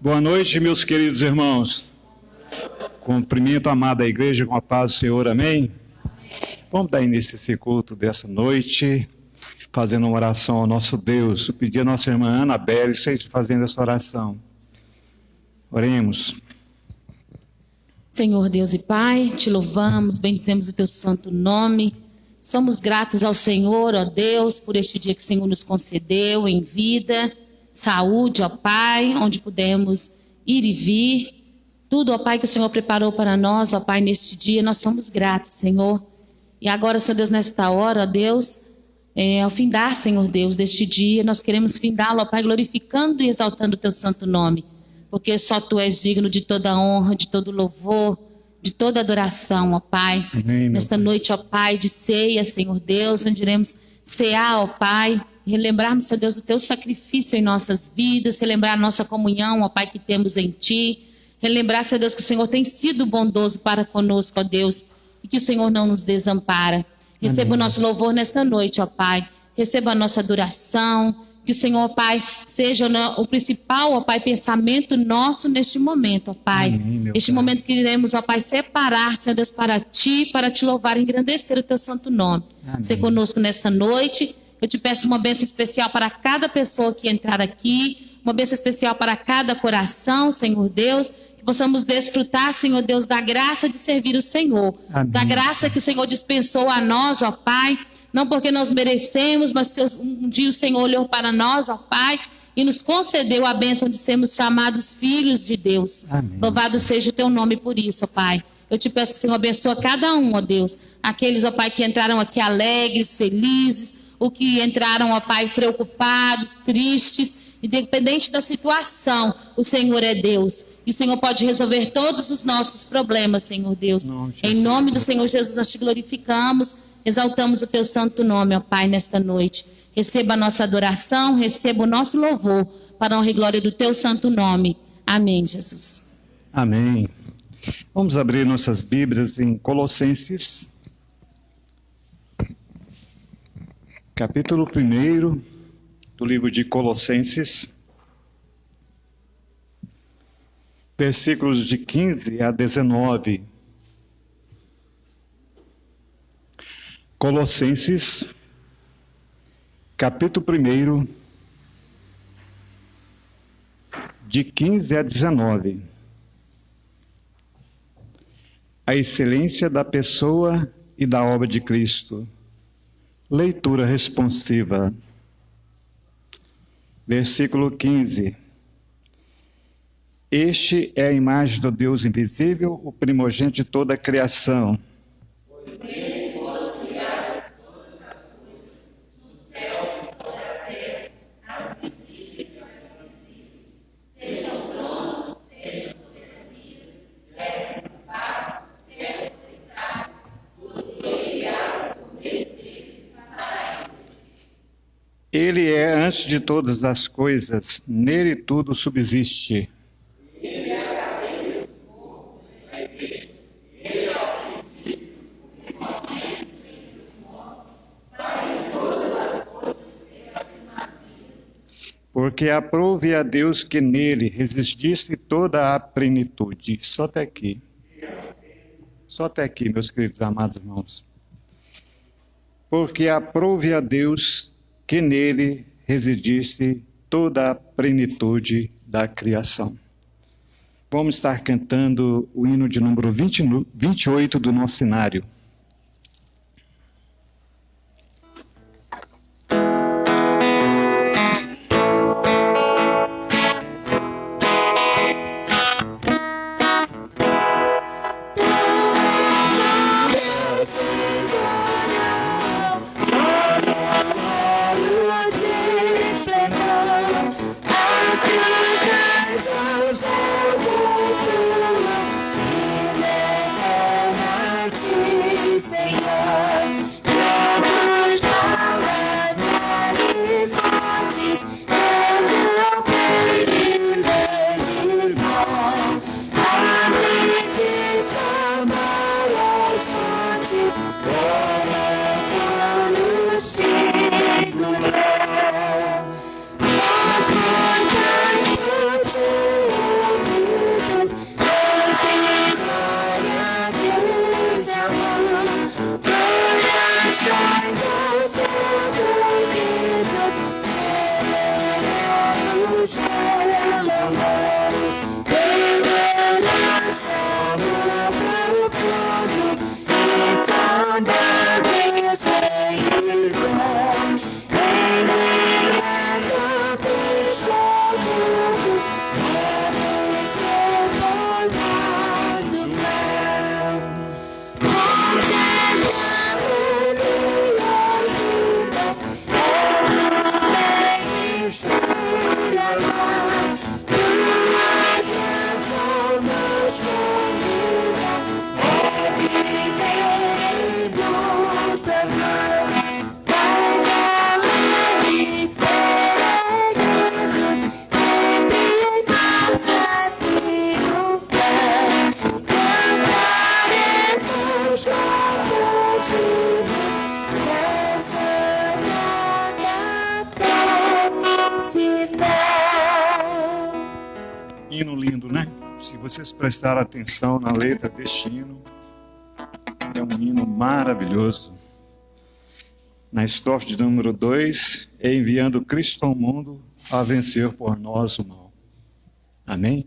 Boa noite, meus queridos irmãos. Cumprimento a amada igreja com a paz do Senhor, amém? Vamos dar início a esse culto dessa noite, fazendo uma oração ao nosso Deus. Eu pedi a nossa irmã Ana Bela, vocês fazendo essa oração. Oremos. Senhor Deus e Pai, te louvamos, bendizemos o teu santo nome. Somos gratos ao Senhor, ó Deus, por este dia que o Senhor nos concedeu em vida, saúde, ó Pai, onde pudemos ir e vir. Tudo, ó Pai, que o Senhor preparou para nós, ó Pai, neste dia, nós somos gratos, Senhor. E agora, Senhor Deus, nesta hora, ó Deus, ao findar, Senhor Deus, deste dia, nós queremos findá-lo, ó Pai, glorificando e exaltando o teu santo nome. Porque só tu és digno de toda honra, de todo louvor, de toda adoração, ó Pai. Amém, nesta noite, ó Pai, de ceia, Senhor Deus, onde iremos cear, ó Pai, relembrarmos, Senhor Deus, o teu sacrifício em nossas vidas, relembrar a nossa comunhão, ó Pai, que temos em ti, relembrar, Senhor Deus, que o Senhor tem sido bondoso para conosco, ó Deus, e que o Senhor não nos desampara. Receba Amém. o nosso louvor nesta noite, ó Pai, receba a nossa adoração, que o Senhor, ó Pai, seja o principal, ó Pai, pensamento nosso neste momento, ó Pai. Amém, este Pai. momento que iremos, ó Pai, separar, Senhor Deus, para Ti, para Te louvar e engrandecer o Teu santo nome. Amém. Ser conosco nesta noite. Eu te peço uma bênção especial para cada pessoa que entrar aqui, uma bênção especial para cada coração, Senhor Deus, que possamos desfrutar, Senhor Deus, da graça de servir o Senhor, Amém. da graça que o Senhor dispensou a nós, ó Pai, não porque nós merecemos, mas que um dia o Senhor olhou para nós, ó Pai, e nos concedeu a bênção de sermos chamados filhos de Deus. Amém. Louvado seja o teu nome por isso, ó Pai. Eu te peço que o Senhor abençoe cada um, ó Deus. Aqueles, ó Pai, que entraram aqui alegres, felizes, ou que entraram, ó Pai, preocupados, tristes, independente da situação, o Senhor é Deus. E o Senhor pode resolver todos os nossos problemas, Senhor Deus. Em nome do Senhor Jesus, nós te glorificamos. Exaltamos o teu santo nome, ó Pai, nesta noite. Receba a nossa adoração, receba o nosso louvor, para a honra e glória do teu santo nome. Amém, Jesus. Amém. Vamos abrir nossas Bíblias em Colossenses, capítulo 1 do livro de Colossenses, versículos de 15 a 19. Colossenses, capítulo 1, de 15 a 19. A excelência da pessoa e da obra de Cristo. Leitura responsiva. Versículo 15. Este é a imagem do Deus invisível, o primogênito de toda a criação. Ele é antes de todas as coisas, nele tudo subsiste. Ele é a cabeça do corpo, da igreja. Ele é o princípio, o primogênito entre os mortos, para em todas as coisas ter a primazia. Porque aprove a Deus que nele resistisse toda a plenitude. Só até aqui. Só até aqui, meus queridos amados irmãos. Porque aprove a Deus que nele residisse toda a plenitude da criação. Vamos estar cantando o hino de número 28 do nosso cenário. Hino lindo, né? Se vocês prestarem atenção na letra deste hino, é um hino maravilhoso. Na estrofe de número 2, é enviando Cristo ao mundo a vencer por nós o mal. Amém?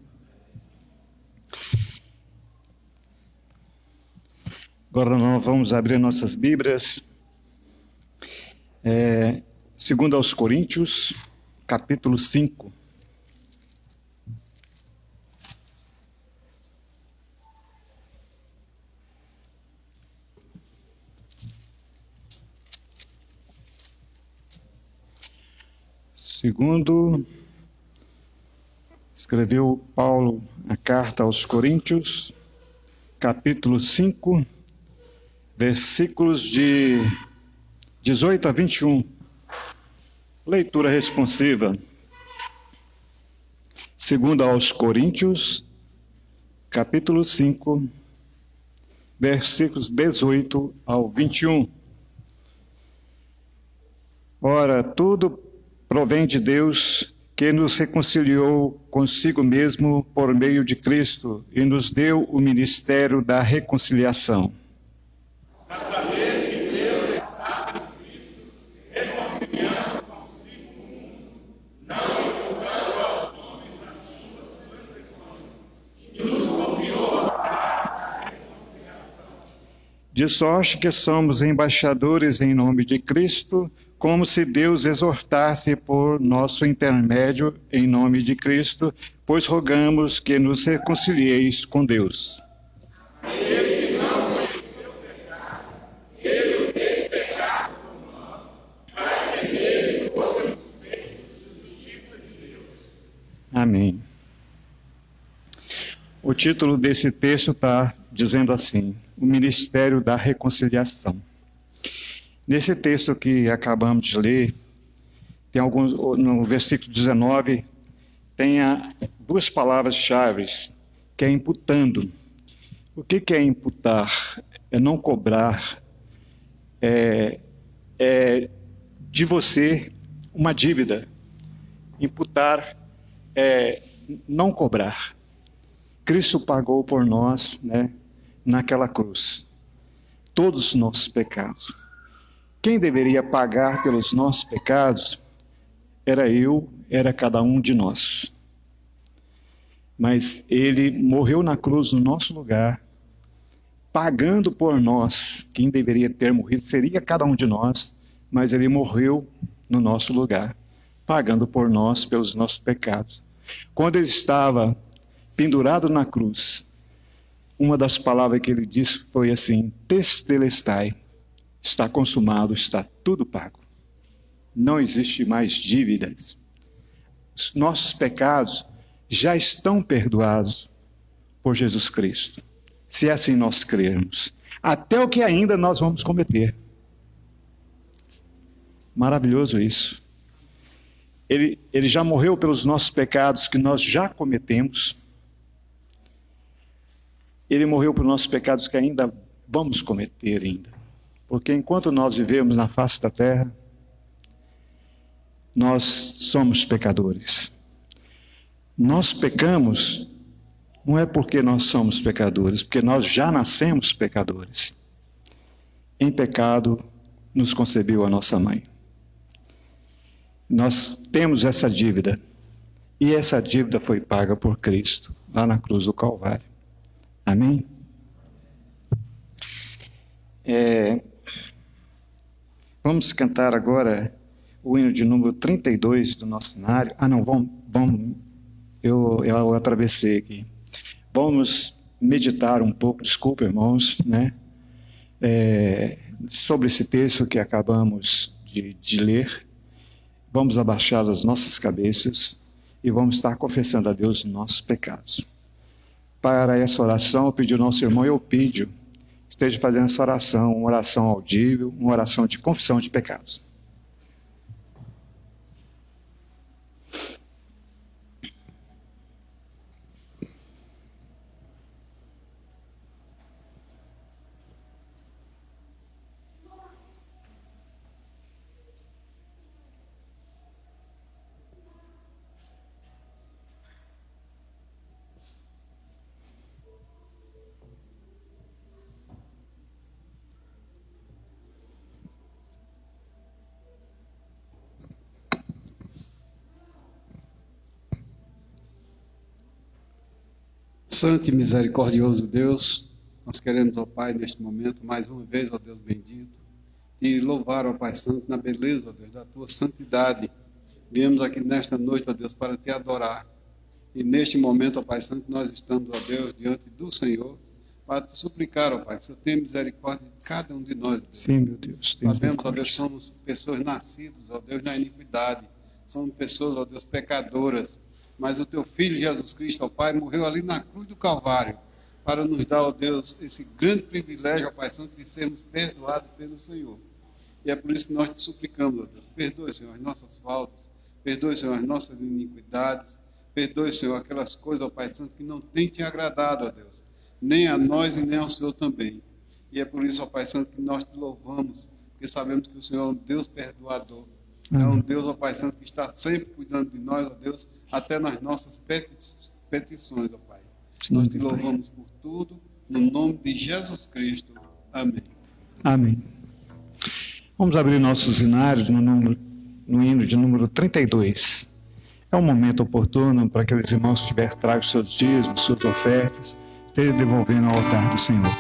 Agora nós vamos abrir nossas Bíblias. Segundo aos Coríntios, capítulo 5. Segundo escreveu Paulo a carta aos Coríntios, capítulo 5, versículos de 18 a 21. Leitura responsiva. Segundo aos Coríntios, capítulo 5, versículos 18 ao 21. Ora, tudo provém de Deus, que nos reconciliou consigo mesmo por meio de Cristo e nos deu o ministério da reconciliação. A saber que Deus está em Cristo, reconciliando consigo o mundo, não imputando aos homens as suas transgressões, e nos confiou a palavra da reconciliação. De sorte que somos embaixadores em nome de Cristo, como se Deus exortasse por nosso intermédio em nome de Cristo, pois rogamos que nos reconcilieis com Deus. Ele que não conheceu o pecado, ele o fez pecado por nós, para que nele fôssemos feitos justiça de Deus. Amém. O título desse texto está dizendo assim: o Ministério da Reconciliação. Nesse texto que acabamos de ler, tem alguns, no versículo 19, tem duas palavras-chave, que é imputando. O que é imputar? É não cobrar, é de você uma dívida. Imputar é não cobrar. Cristo pagou por nós, né, naquela cruz, todos os nossos pecados. Quem deveria pagar pelos nossos pecados era eu, era cada um de nós. Mas ele morreu na cruz no nosso lugar, pagando por nós. Quem deveria ter morrido seria cada um de nós, mas ele morreu no nosso lugar, pagando por nós pelos nossos pecados. Quando ele estava pendurado na cruz, uma das palavras que ele disse foi assim: Tetelestai. Está consumado, está tudo pago. Não existe mais dívidas. Os nossos pecados já estão perdoados por Jesus Cristo, se assim nós crermos. Até o que ainda nós vamos cometer. Maravilhoso isso. Ele já morreu pelos nossos pecados que nós já cometemos. Ele morreu pelos nossos pecados que ainda vamos cometer ainda. Porque enquanto nós vivemos na face da terra, nós somos pecadores. Nós pecamos não é porque nós somos pecadores, porque nós já nascemos pecadores. Em pecado nos concebeu a nossa mãe. Nós temos essa dívida, e essa dívida foi paga por Cristo, lá na cruz do Calvário. Amém? Vamos cantar agora o hino de número 32 do nosso cenário. Eu atravessei aqui. Vamos meditar um pouco, desculpa, irmãos, né? Sobre esse texto que acabamos de ler. Vamos abaixar as nossas cabeças e vamos estar confessando a Deus os nossos pecados. Para essa oração, eu pedi ao nosso irmão Eupídio, esteja fazendo essa oração, uma oração audível, uma oração de confissão de pecados. Santo e misericordioso Deus, nós queremos, ó Pai, neste momento, mais uma vez, ó Deus bendito, e louvar, ó Pai Santo, na beleza, ó Deus, da tua santidade. Viemos aqui nesta noite, ó Deus, para te adorar. E neste momento, ó Pai Santo, nós estamos, ó Deus, diante do Senhor, para te suplicar, ó Pai, que o Senhor tenha misericórdia de cada um de nós. Deus. Sim, meu Deus. tem Sabemos, ó misericórdia. Deus, somos pessoas nascidas, ó Deus, na iniquidade. Somos pessoas, ó Deus, pecadoras. Mas o teu Filho, Jesus Cristo, ó Pai, morreu ali na cruz do Calvário para nos dar, ó Deus, esse grande privilégio, ó Pai Santo, de sermos perdoados pelo Senhor. E é por isso que nós te suplicamos, ó Deus, perdoe, Senhor, as nossas faltas, perdoe, Senhor, as nossas iniquidades, perdoe, Senhor, aquelas coisas, ó Pai Santo, que não tem te agradado, ó Deus, nem a nós e nem ao Senhor também. E é por isso, ó Pai Santo, que nós te louvamos, porque sabemos que o Senhor é um Deus perdoador. É um Deus, ó Pai Santo, que está sempre cuidando de nós, ó Deus, até nas nossas petições, ó Pai. Sim, Nós te Pai. louvamos por tudo, no nome de Jesus Cristo. Amém. Amém. Vamos abrir nossos hinários no hino de número 32. É um momento oportuno para aqueles irmãos que tiver trago seus dízimos, suas ofertas, estejam devolvendo ao altar do Senhor.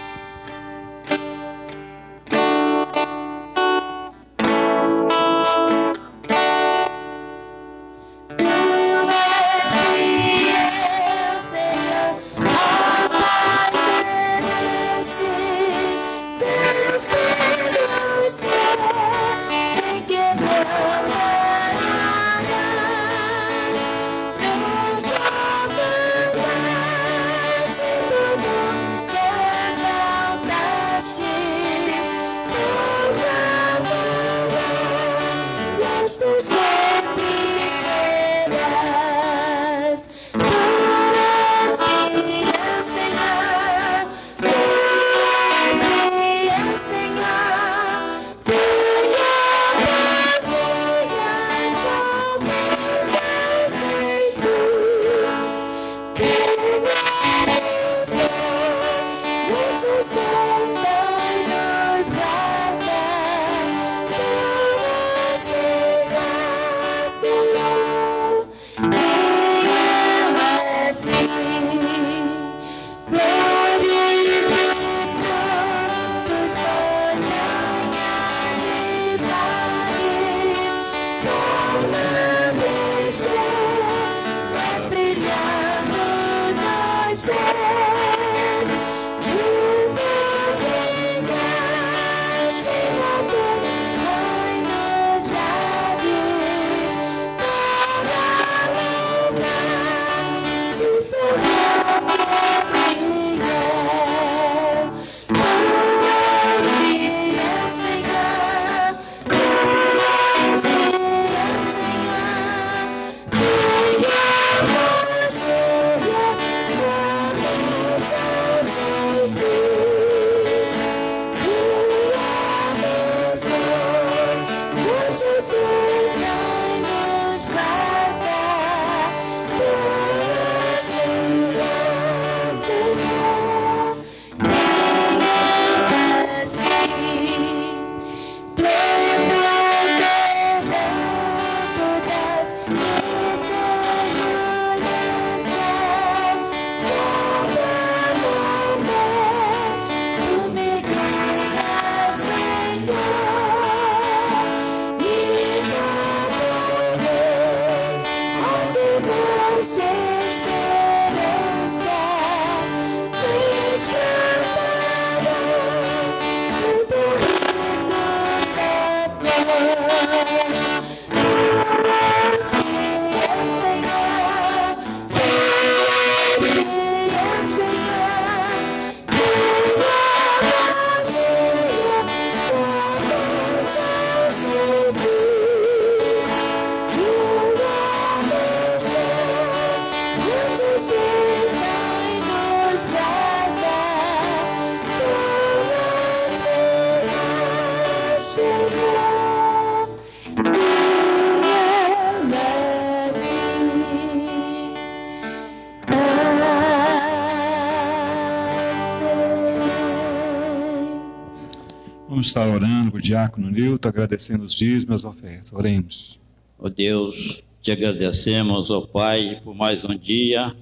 Vamos estar orando com o diácono Nilton, agradecendo os dízimos e as ofertas. Oremos. Ó Deus, te agradecemos, ó Pai, por mais um dia.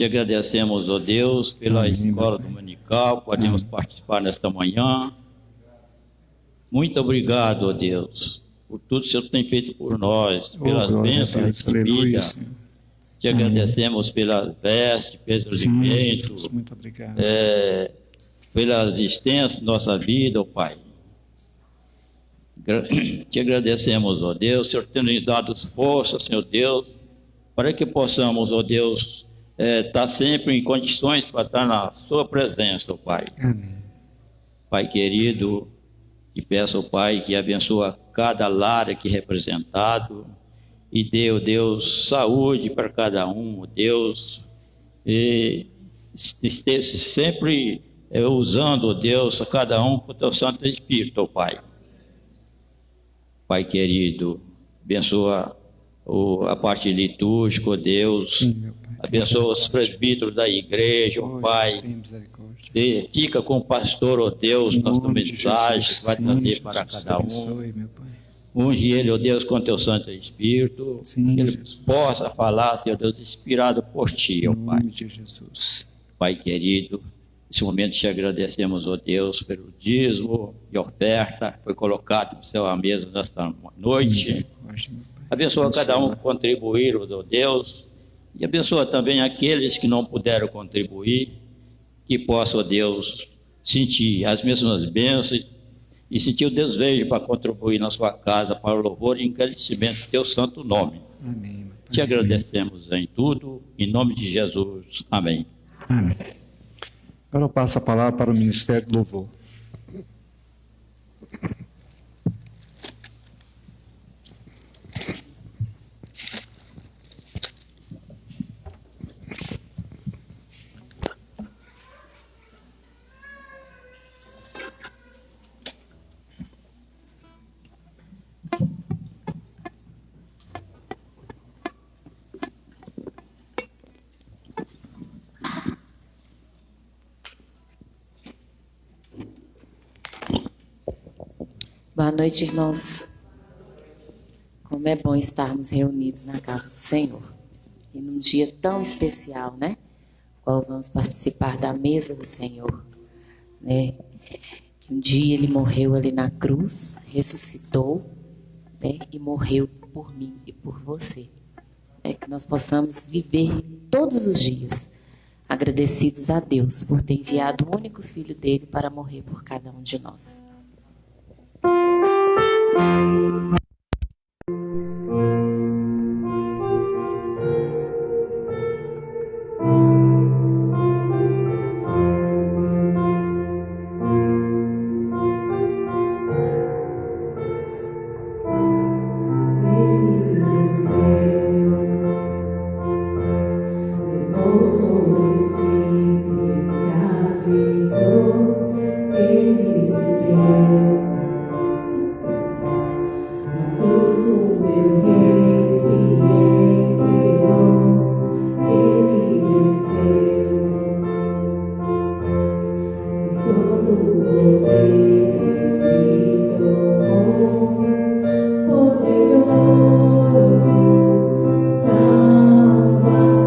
Te agradecemos, ó Deus, pela Amém, escola Pai. dominical, podemos participar nesta manhã. Muito obrigado, ó Deus, por tudo que o Senhor tem feito por nós, Oh, pelas glória a bênçãos Deus. Aleluia, recebidas. Senhor. Te agradecemos pelas vestes, pelos Sim, alimentos, Jesus, muito obrigado. pela existência da nossa vida, ó Pai. Te agradecemos, ó Deus, Senhor, tendo nos dado força, Senhor Deus, para que possamos, ó Deus, estar sempre em condições para estar na sua presença, ó Pai. Amém. Pai querido, te peço, ó Pai, que abençoe cada lar aqui representado e dê, ó Deus, saúde para cada um, ó Deus, e esteja sempre usando, ó Deus, a cada um com o teu Santo Espírito, ó Pai. Pai querido, abençoa a parte litúrgica, ó Deus, Sim, meu Pai. abençoa os presbíteros da igreja, ó Oh, Pai. Deus, tem misericórdia. E fica com o pastor, ó Deus, Em nossa nome de mensagem Jesus. que vai Sim, trazer Jesus, para cada um. abençoe, meu Pai. Unge ele, ó Deus, com teu Santo Espírito, Sim, que ele Jesus. possa falar, Senhor Deus, inspirado por ti, ó Em Pai. nome de Jesus. Pai querido, nesse momento te agradecemos, ó Deus, pelo dízimo e oferta que foi colocado no céu à mesa nesta noite. Misericórdia, meu Pai. Abençoa cada um que contribuir, ó Deus, e abençoa também aqueles que não puderam contribuir, que possam, ó Deus, sentir as mesmas bênçãos e sentir o desejo para contribuir na sua casa para o louvor e engrandecimento do teu santo nome. Amém, meu Pai. Te agradecemos em tudo, em nome de Jesus. Amém. Amém. Agora eu passo a palavra para o Ministério do Louvor. Boa noite, irmãos. Como é bom estarmos reunidos na casa do Senhor. E num dia tão especial, né? Qual vamos participar da mesa do Senhor, né? Que um dia ele morreu ali na cruz, ressuscitou, né? E morreu por mim e por você. Que nós possamos viver todos os dias agradecidos a Deus por ter enviado o único filho dele para morrer por cada um de nós. Poderoso Salvador.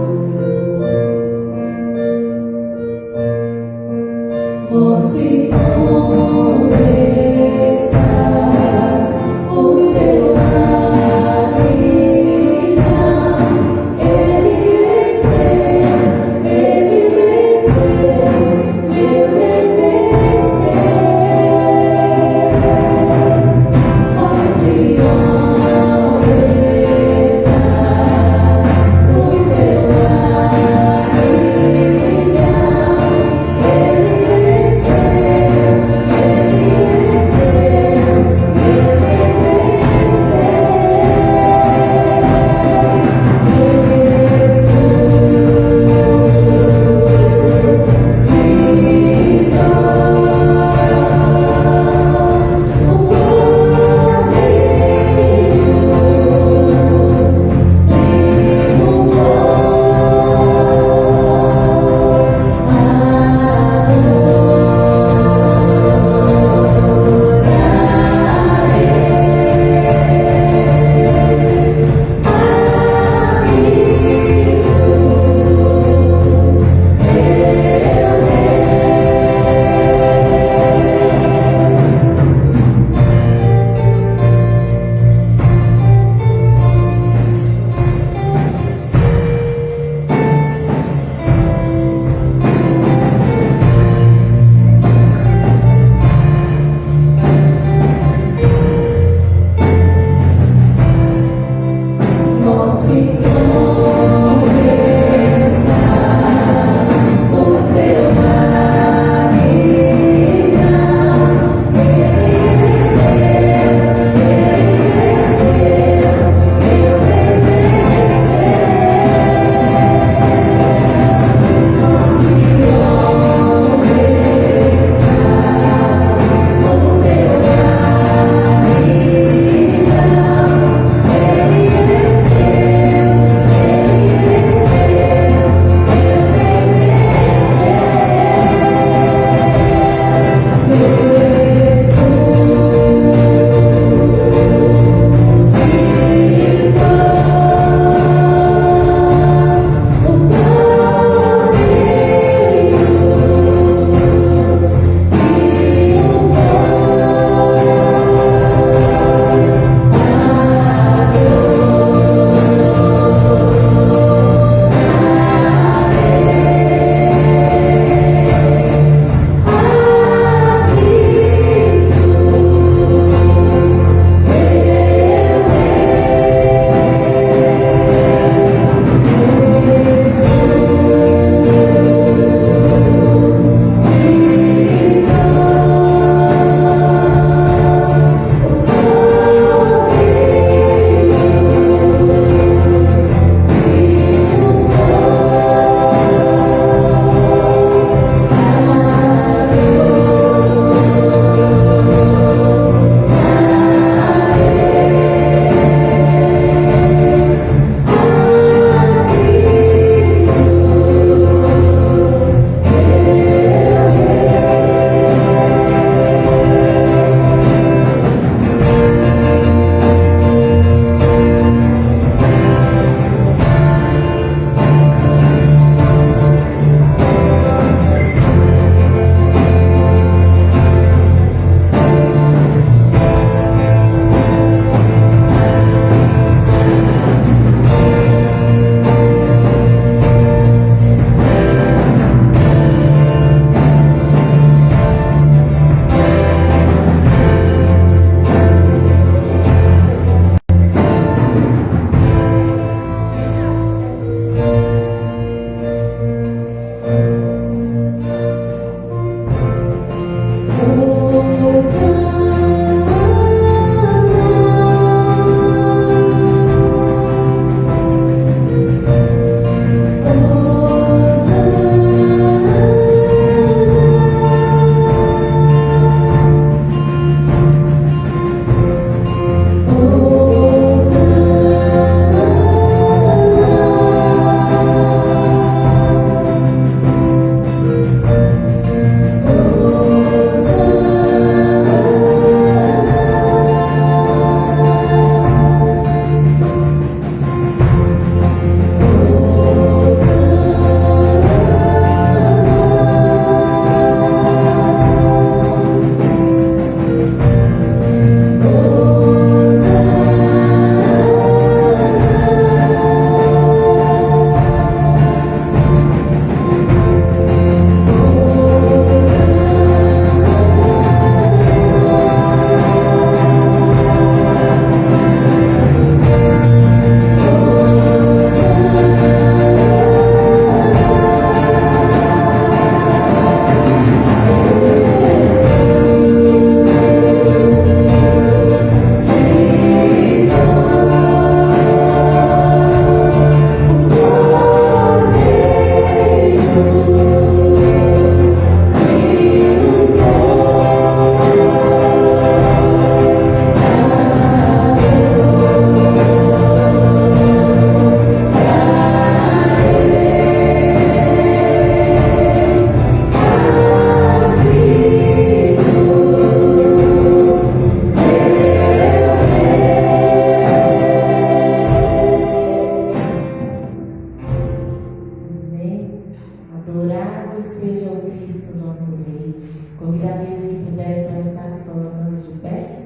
Adorado seja o Cristo, nosso Rei. Convido aqueles que puderem para estar se colocando de pé,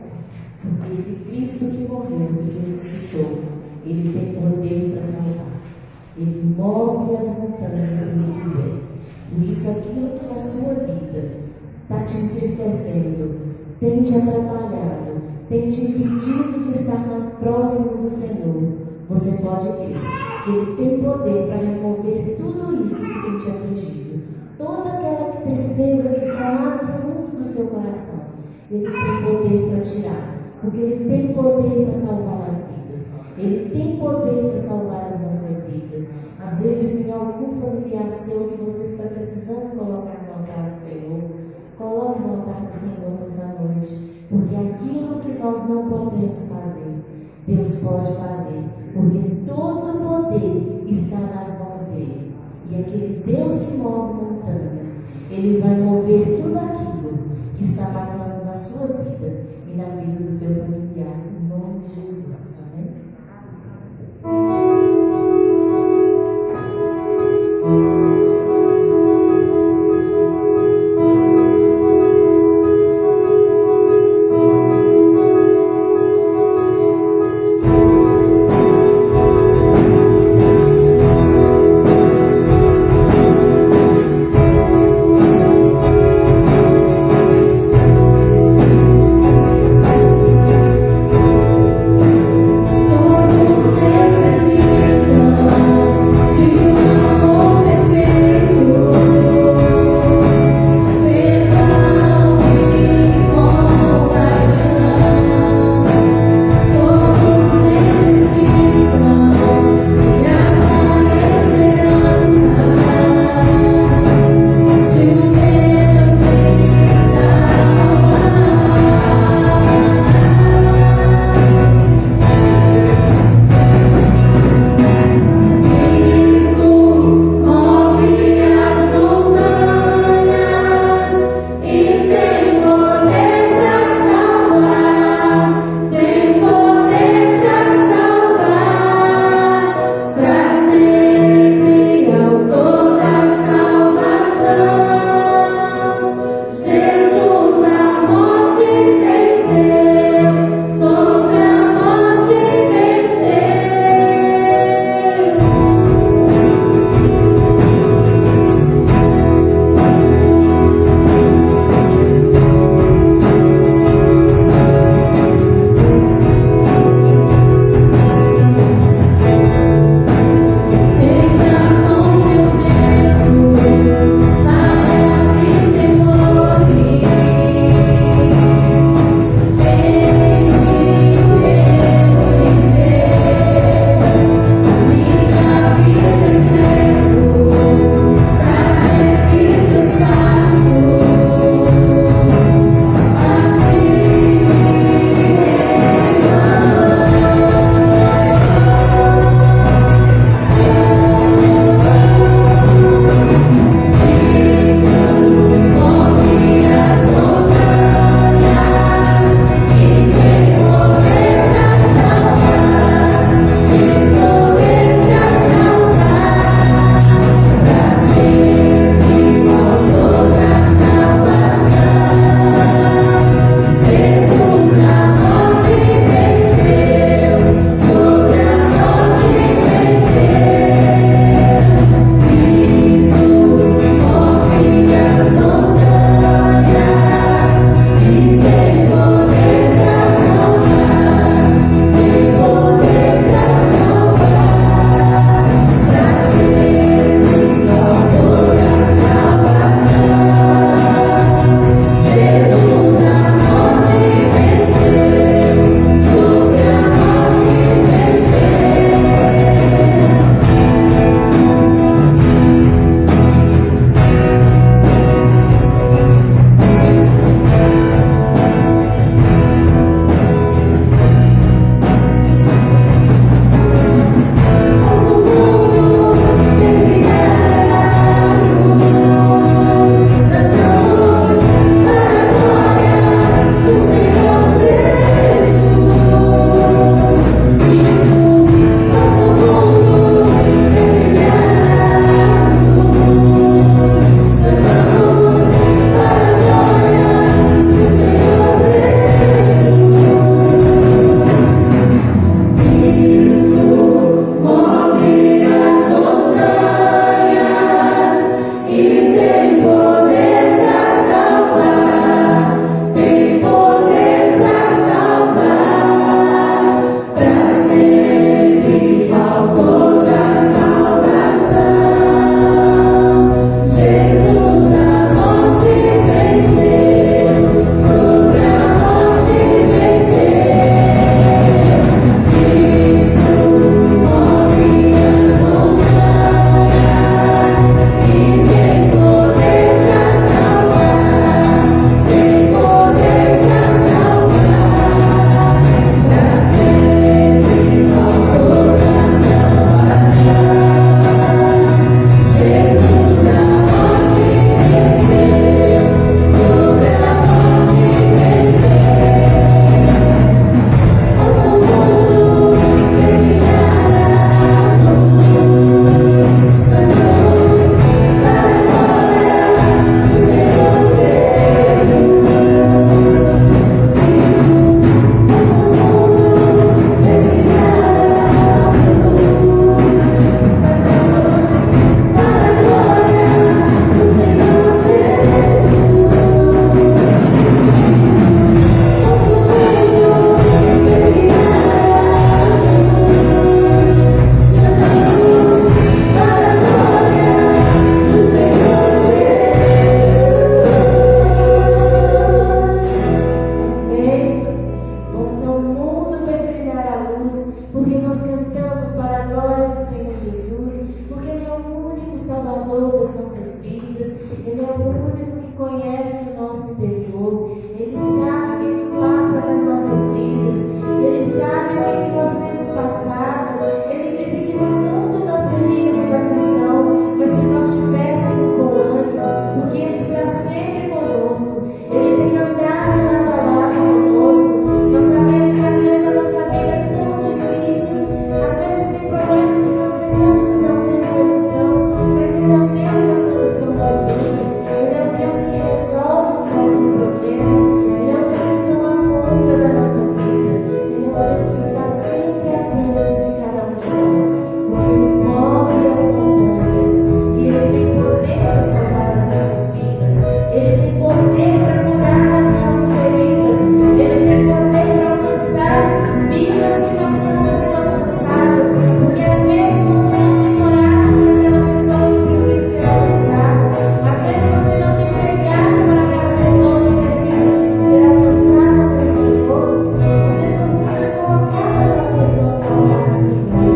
porque esse Cristo que morreu, que ressuscitou, Ele tem poder para salvar. Ele move as montanhas se Ele quiser. Por isso, aquilo que na sua vida está te entristecendo, tem te atrapalhado, tem te impedido de estar mais próximo do Senhor, você pode crer que Ele tem poder para remover tudo isso que tem te afligido, toda aquela tristeza que está lá no fundo do seu coração. Ele tem poder para tirar, porque Ele tem poder para salvar as vidas. Ele tem poder para salvar as nossas vidas. Às vezes tem algum familiar seu que você está precisando colocar no altar do Senhor. Coloque no altar do Senhor nessa noite, porque aquilo que nós não podemos fazer, Deus pode fazer, porque todo o poder está nas mãos dele. E aquele Deus que move montanhas, Ele vai mover tudo aquilo que está passando na sua vida e na vida do seu familiar, em nome de Jesus. Amém? controle das nossas vidas. Ele é o único que conhece o nosso interior. Ele sabe o que passa nas nossas vidas. Ele sabe o que nós temos passado. Ele disse que no mundo nós teríamos aflição, mas se nós tivéssemos bom ânimo, porque Ele está sempre conosco. Ele tem andado lado a lado conosco. Nós sabemos que às vezes a nossa vida é tão difícil, às vezes tem problemas que nós pensamos que não tem solução, mas Ele é o Deus da solução de tudo. Ele é o Deus que resolve os nossos problemas. Ele é o Deus que toma conta da nossa vida. Ele é o Deus que está sempre à frente de cada um de nós, porque Ele move as montanhas e Ele tem poder para salvar as nossas vidas. Ele tem poder para curar as nossas feridas. Ele tem poder para alcançar vidas que não estão sendo alcançadas, porque às vezes você não tem orado por aquela pessoa que precisa ser alcançada. Às vezes você não tem pregado para aquela pessoa que precisa ser alcançada pelo Senhor. Às vezes você não tem colocado aquela pessoa para orar no Senhor.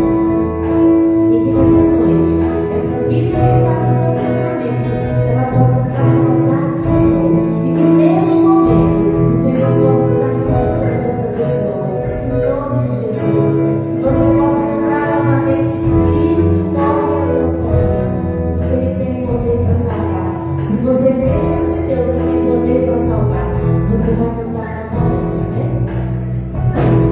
E que nessa noite, essa vida que está no seu pensamento, ela possa estar colocada no Senhor. E que neste momento o Senhor possa estar encontrando essa pessoa. Em nome de Jesus. Que você possa cantar novamente Cristo toque as montanhas. Porque Ele tem poder para salvar. Se você crê nesse Deus que tem poder para salvar, você vai cantar novamente, amém? Amém.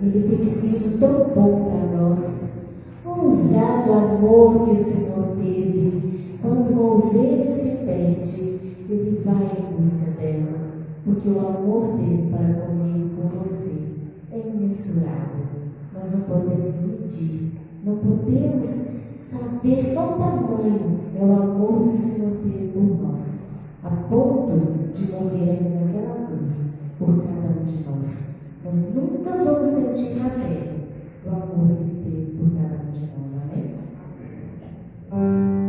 Ele tem sido tão bom para nós. Ousado amor que o Senhor teve. Quando uma ovelha se perde, Ele vai em busca dela. Porque o amor dele para comigo e com você é imensurável. Nós não podemos medir, não podemos saber qual tamanho é o amor que o Senhor teve por nós, a ponto de morrer ali naquela cruz por cada um de nós. Nós nunca vamos sentir na pele o amor que Ele teve por cada um de nós. Amém?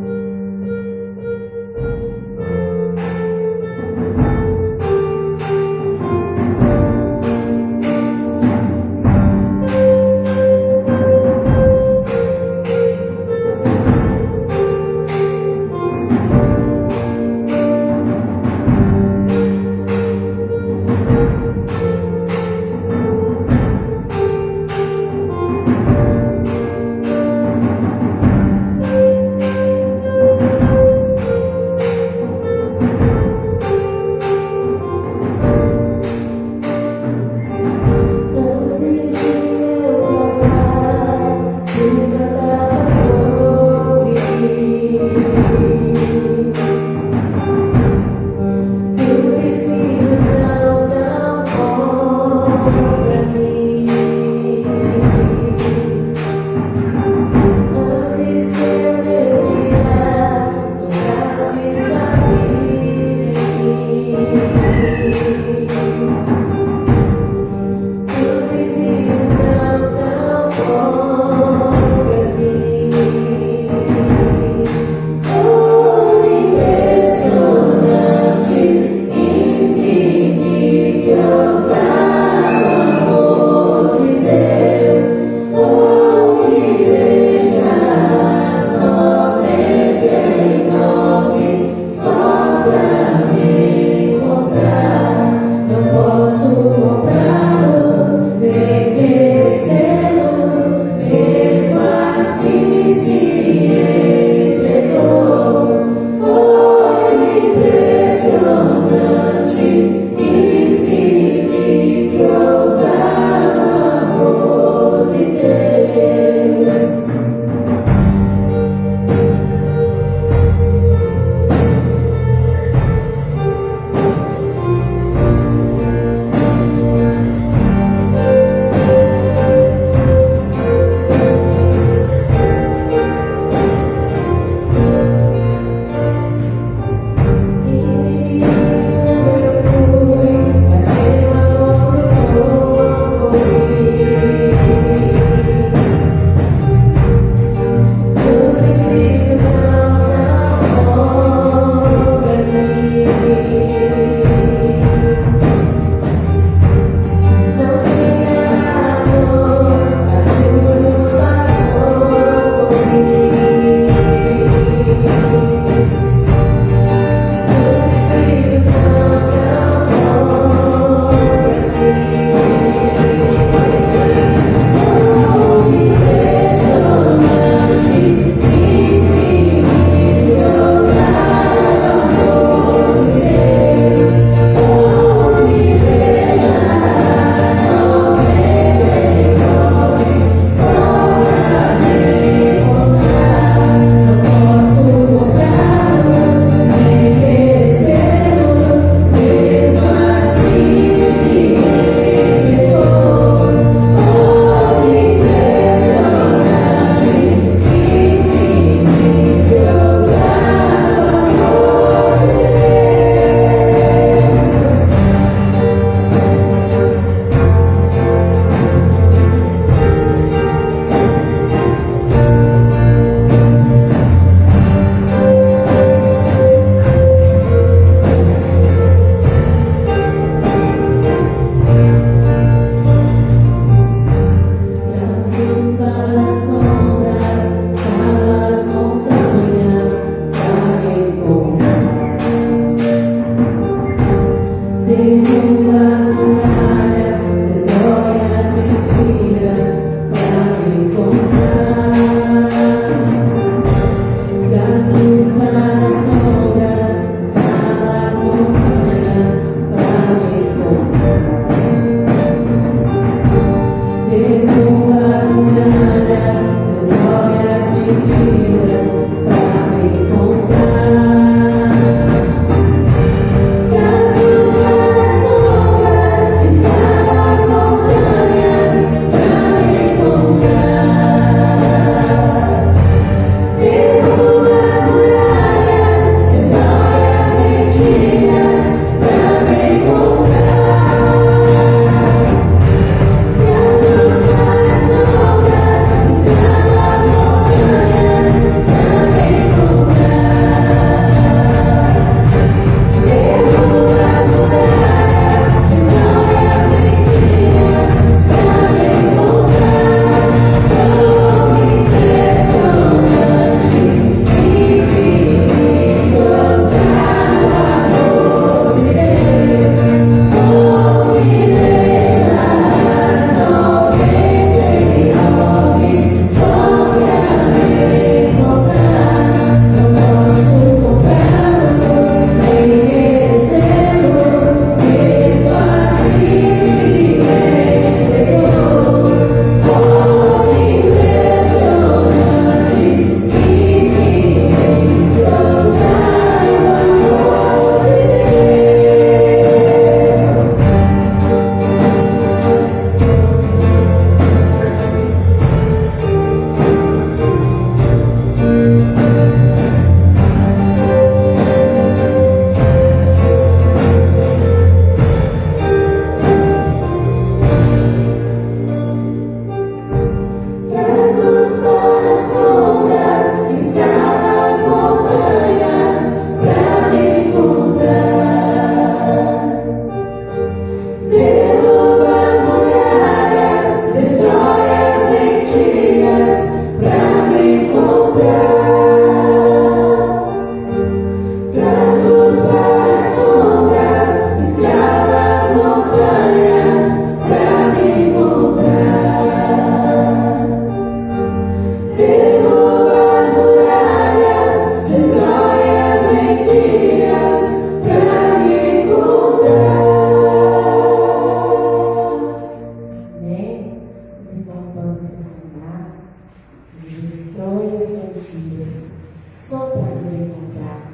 mentiras, só para nos encontrar.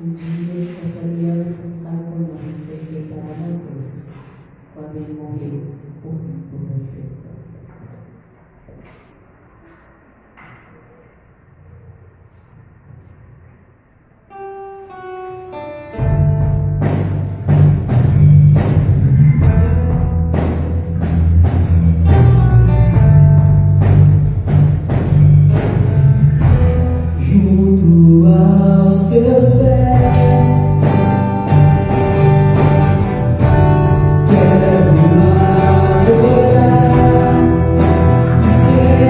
Um dia, essa aliança estava conosco, foi feita lá na cruz, quando ele morreu por mim, por você. Junto aos teus pés, quero adorar, ser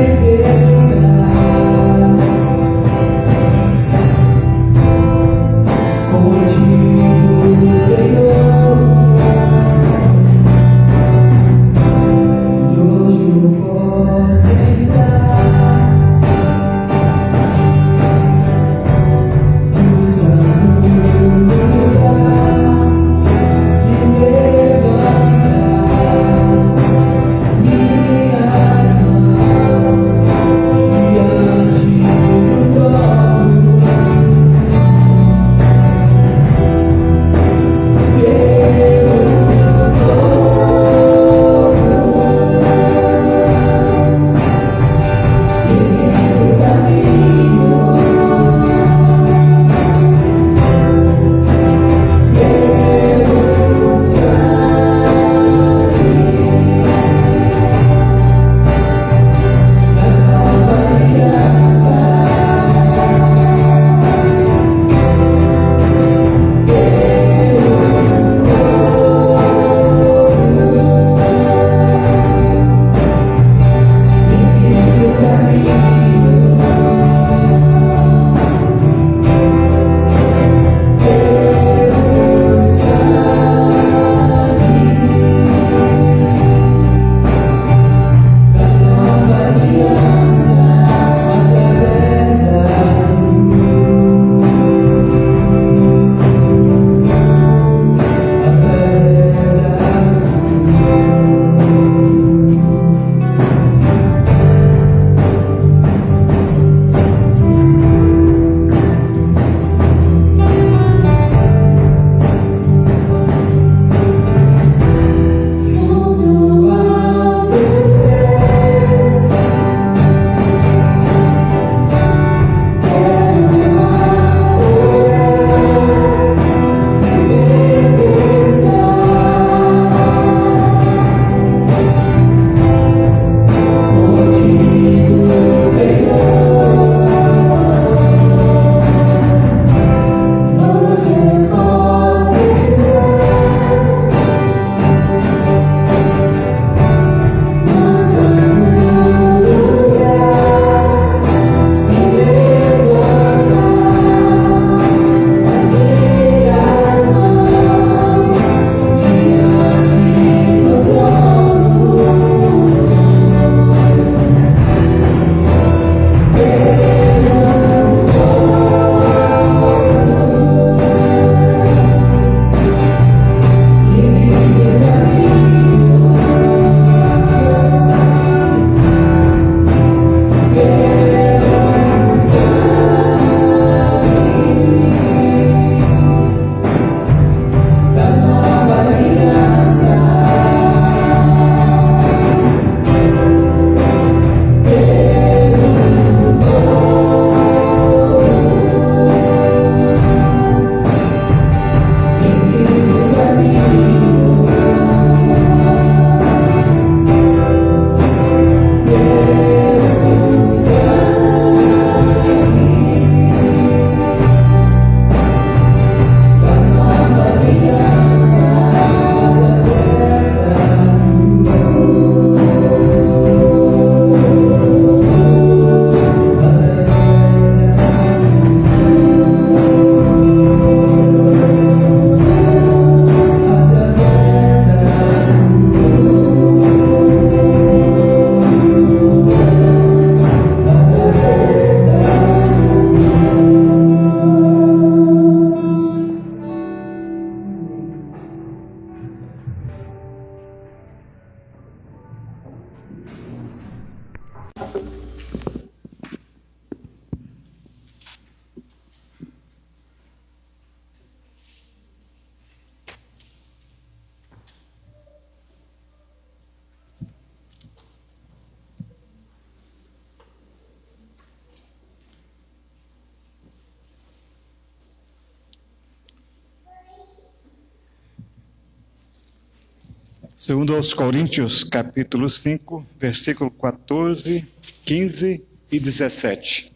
Segundo aos Coríntios, capítulo 5, versículo 14, 15 e 17.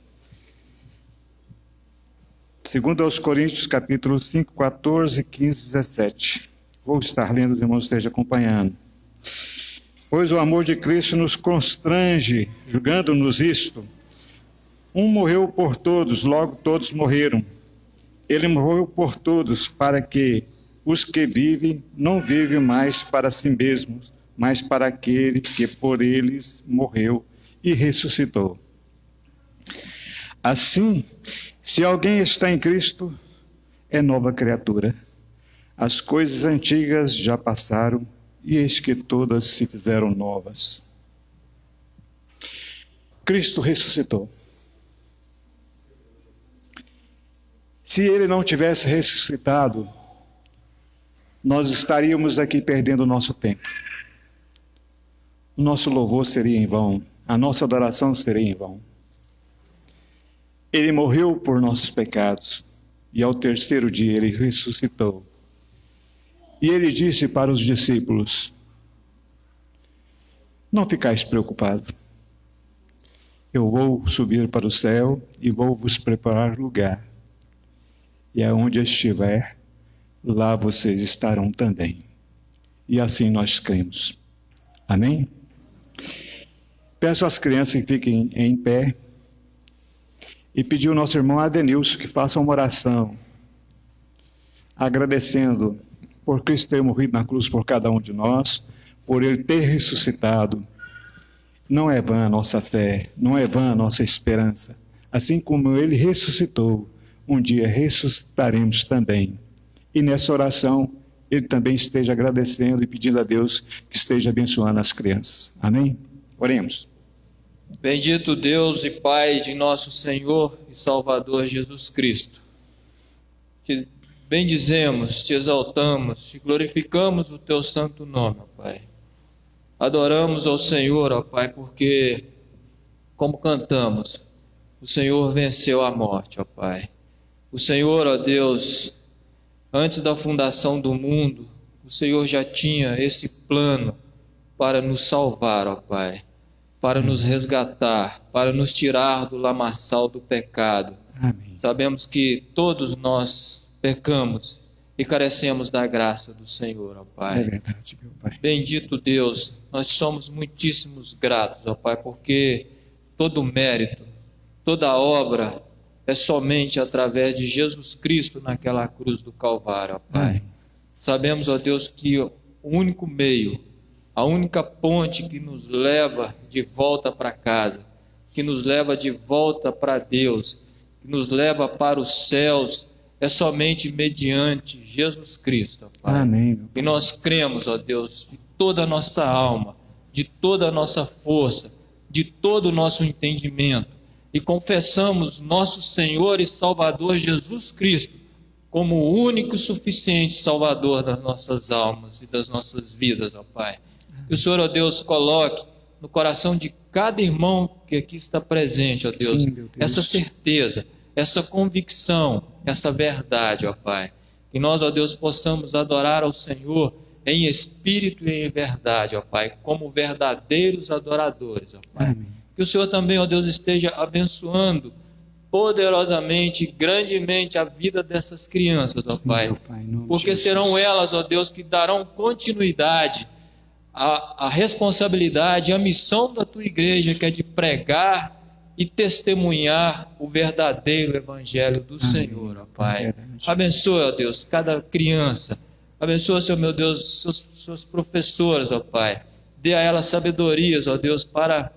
Segundo aos Coríntios, capítulo 5, 14, 15 e 17. Vou estar lendo, os irmãos estejam acompanhando. Pois o amor de Cristo nos constrange, julgando-nos isto. Um morreu por todos, logo todos morreram. Ele morreu por todos, para que os que vivem não vivem mais para si mesmos, mas para aquele que por eles morreu e ressuscitou. Assim, se alguém está em Cristo, é nova criatura. As coisas antigas já passaram, e eis que todas se fizeram novas. Cristo ressuscitou. Se ele não tivesse ressuscitado, nós estaríamos aqui perdendo o nosso tempo. O nosso louvor seria em vão, a nossa adoração seria em vão. Ele morreu por nossos pecados, e ao terceiro dia ele ressuscitou. E ele disse para os discípulos: não ficais preocupados. Eu vou subir para o céu e vou vos preparar lugar. E aonde eu estiver, lá vocês estarão também. E assim nós cremos. Amém? Peço às crianças que fiquem em pé e pedir ao nosso irmão Adenilson que faça uma oração, agradecendo por Cristo ter morrido na cruz por cada um de nós, por Ele ter ressuscitado. Não é vã a nossa fé, não é vã a nossa esperança. Assim como Ele ressuscitou, um dia ressuscitaremos também. E nessa oração, Ele também esteja agradecendo e pedindo a Deus que esteja abençoando as crianças. Amém? Oremos. Bendito Deus e Pai de nosso Senhor e Salvador Jesus Cristo. Te bendizemos, te exaltamos, te glorificamos o teu santo nome, ó Pai. Adoramos ao Senhor, ó Pai, porque, como cantamos, o Senhor venceu a morte, ó Pai. O Senhor, ó Deus, antes da fundação do mundo, o Senhor já tinha esse plano para nos salvar, ó Pai, para nos resgatar, para nos tirar do lamaçal do pecado. Amém. Sabemos que todos nós pecamos e carecemos da graça do Senhor, ó Pai. É verdade, meu Pai. Bendito Deus, nós te somos muitíssimos gratos, ó Pai, porque todo o mérito, toda a obra é somente através de Jesus Cristo naquela cruz do Calvário, ó Pai. Amém. Sabemos, ó Deus, que o único meio, a única ponte que nos leva de volta para casa, que nos leva de volta para Deus, que nos leva para os céus, é somente mediante Jesus Cristo, ó Pai. Amém, meu Pai. E nós cremos, ó Deus, de toda a nossa alma, de toda a nossa força, de todo o nosso entendimento, e confessamos nosso Senhor e Salvador Jesus Cristo como o único e suficiente Salvador das nossas almas e das nossas vidas, ó Pai. Que o Senhor, ó Deus, coloque no coração de cada irmão que aqui está presente, ó Deus, Sim, meu Deus. essa certeza, essa convicção, essa verdade, ó Pai. Que nós, ó Deus, possamos adorar ao Senhor em espírito e em verdade, ó Pai, como verdadeiros adoradores, ó Pai. Amém. Que o Senhor também, ó Deus, esteja abençoando poderosamente, grandemente a vida dessas crianças, ó Sim, Pai. meu Pai, em nome de Porque Jesus. serão elas, ó Deus, que darão continuidade à responsabilidade, à missão da Tua igreja, que é de pregar e testemunhar o verdadeiro evangelho do Amém. Senhor, ó Pai. É verdade. Abençoa, ó Deus, cada criança. Abençoa, Senhor meu Deus, suas professoras, ó Pai. Dê a elas sabedorias, ó Deus, para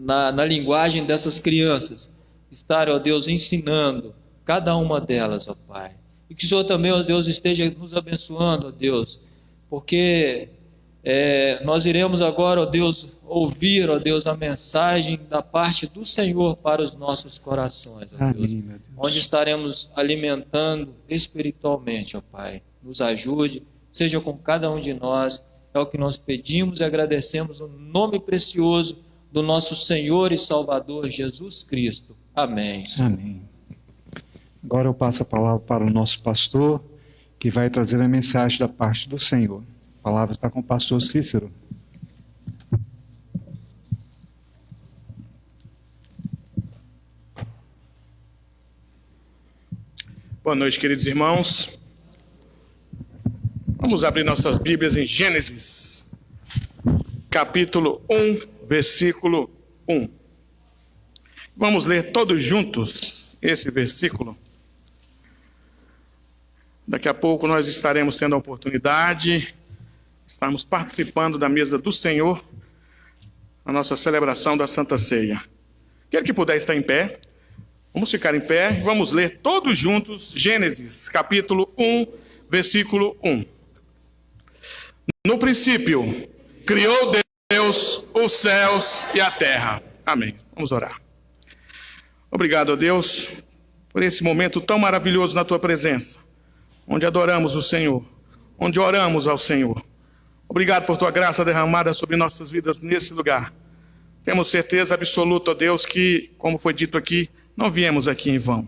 na linguagem dessas crianças estarem, ó Deus, ensinando cada uma delas, ó Pai. E que o Senhor também, ó Deus, esteja nos abençoando, ó Deus, porque nós iremos agora, ó Deus, ouvir, ó Deus, a mensagem da parte do Senhor para os nossos corações, ó Deus, Amém, meu Deus. onde estaremos alimentando espiritualmente, ó Pai. Nos ajude, seja com cada um de nós, é o que nós pedimos e agradecemos no nome precioso do nosso Senhor e Salvador Jesus Cristo. Amém. Amém. Agora eu passo a palavra para o nosso pastor, que vai trazer a mensagem da parte do Senhor. A palavra está com o pastor Cícero. Boa noite, queridos irmãos. Vamos abrir nossas Bíblias em Gênesis, capítulo 1, versículo 1. Vamos ler todos juntos esse versículo. Daqui a pouco nós estaremos tendo a oportunidade, estamos participando da mesa do Senhor, na nossa celebração da Santa Ceia. Aquele que puder estar em pé, vamos ficar em pé e vamos ler todos juntos Gênesis, capítulo 1, versículo 1. No princípio, criou Deus os céus e a terra. Amém. Vamos orar. Obrigado, ó Deus, por esse momento tão maravilhoso na Tua presença, onde adoramos o Senhor, onde oramos ao Senhor. Obrigado por Tua graça derramada sobre nossas vidas nesse lugar. Temos certeza absoluta, ó Deus, que, como foi dito aqui, não viemos aqui em vão.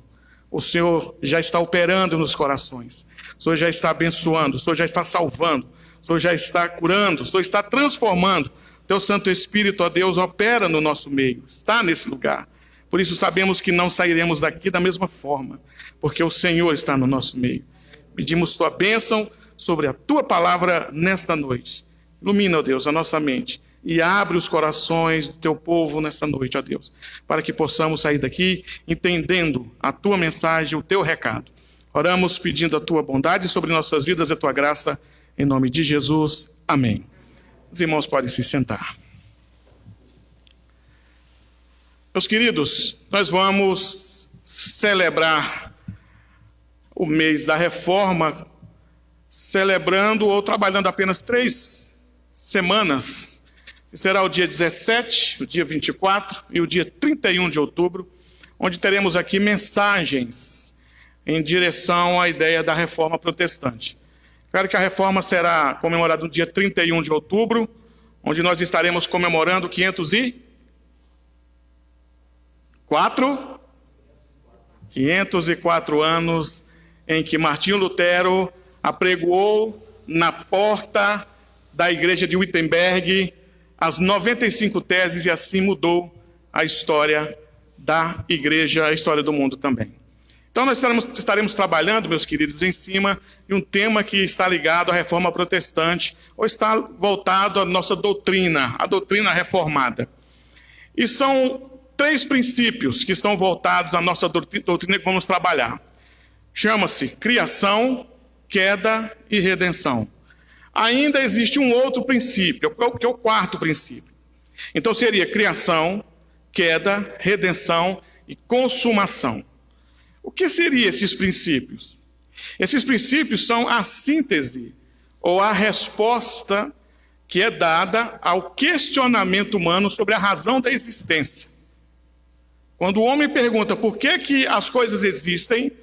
O Senhor já está operando nos corações. O Senhor já está abençoando, o Senhor já está salvando, o Senhor já está curando, o Senhor está transformando. Teu Santo Espírito, ó Deus, opera no nosso meio, está nesse lugar. Por isso sabemos que não sairemos daqui da mesma forma, porque o Senhor está no nosso meio. Pedimos Tua bênção sobre a Tua palavra nesta noite. Ilumina, ó Deus, a nossa mente e abre os corações do Teu povo nessa noite, ó Deus, para que possamos sair daqui entendendo a Tua mensagem, o Teu recado. Oramos pedindo a Tua bondade sobre nossas vidas e a Tua graça, em nome de Jesus. Amém. Os irmãos podem se sentar. Meus queridos, nós vamos celebrar o mês da Reforma, celebrando ou trabalhando apenas 3 semanas. Será o dia 17, o dia 24 e o dia 31 de outubro, onde teremos aqui mensagens em direção à ideia da Reforma Protestante. Claro que a Reforma será comemorada no dia 31 de outubro, onde nós estaremos comemorando 504 anos em que Martinho Lutero apregoou na porta da igreja de Wittenberg as 95 teses e assim mudou a história da igreja, a história do mundo também. Então nós estaremos trabalhando, meus queridos, em cima de um tema que está ligado à Reforma Protestante, ou está voltado à nossa doutrina, a doutrina reformada. E são 3 princípios que estão voltados à nossa doutrina que vamos trabalhar. Chama-se criação, queda e redenção. Ainda existe um outro princípio, que é o 4º princípio. Então seria criação, queda, redenção e consumação. O que seriam esses princípios? Esses princípios são a síntese ou a resposta que é dada ao questionamento humano sobre a razão da existência. Quando o homem pergunta por que as coisas existem,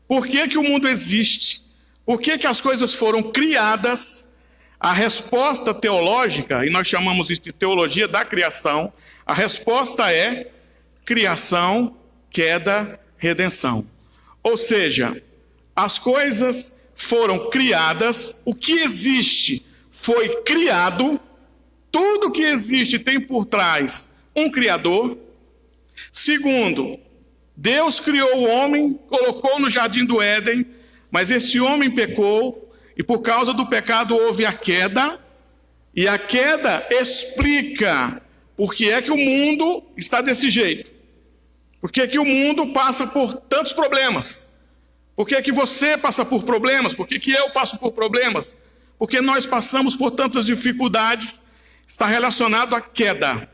por que o mundo existe, por que as coisas foram criadas, a resposta teológica, e nós chamamos isso de teologia da criação, a resposta é criação, queda, redenção. Ou seja, as coisas foram criadas, o que existe foi criado, tudo que existe tem por trás um Criador. Segundo, Deus criou o homem, colocou no jardim do Éden, mas esse homem pecou, e por causa do pecado houve a queda, e a queda explica por que é que o mundo está desse jeito. Por que é que o mundo passa por tantos problemas? Por que é que você passa por problemas? Por que que eu passo por problemas? Porque nós passamos por tantas dificuldades, está relacionado à queda.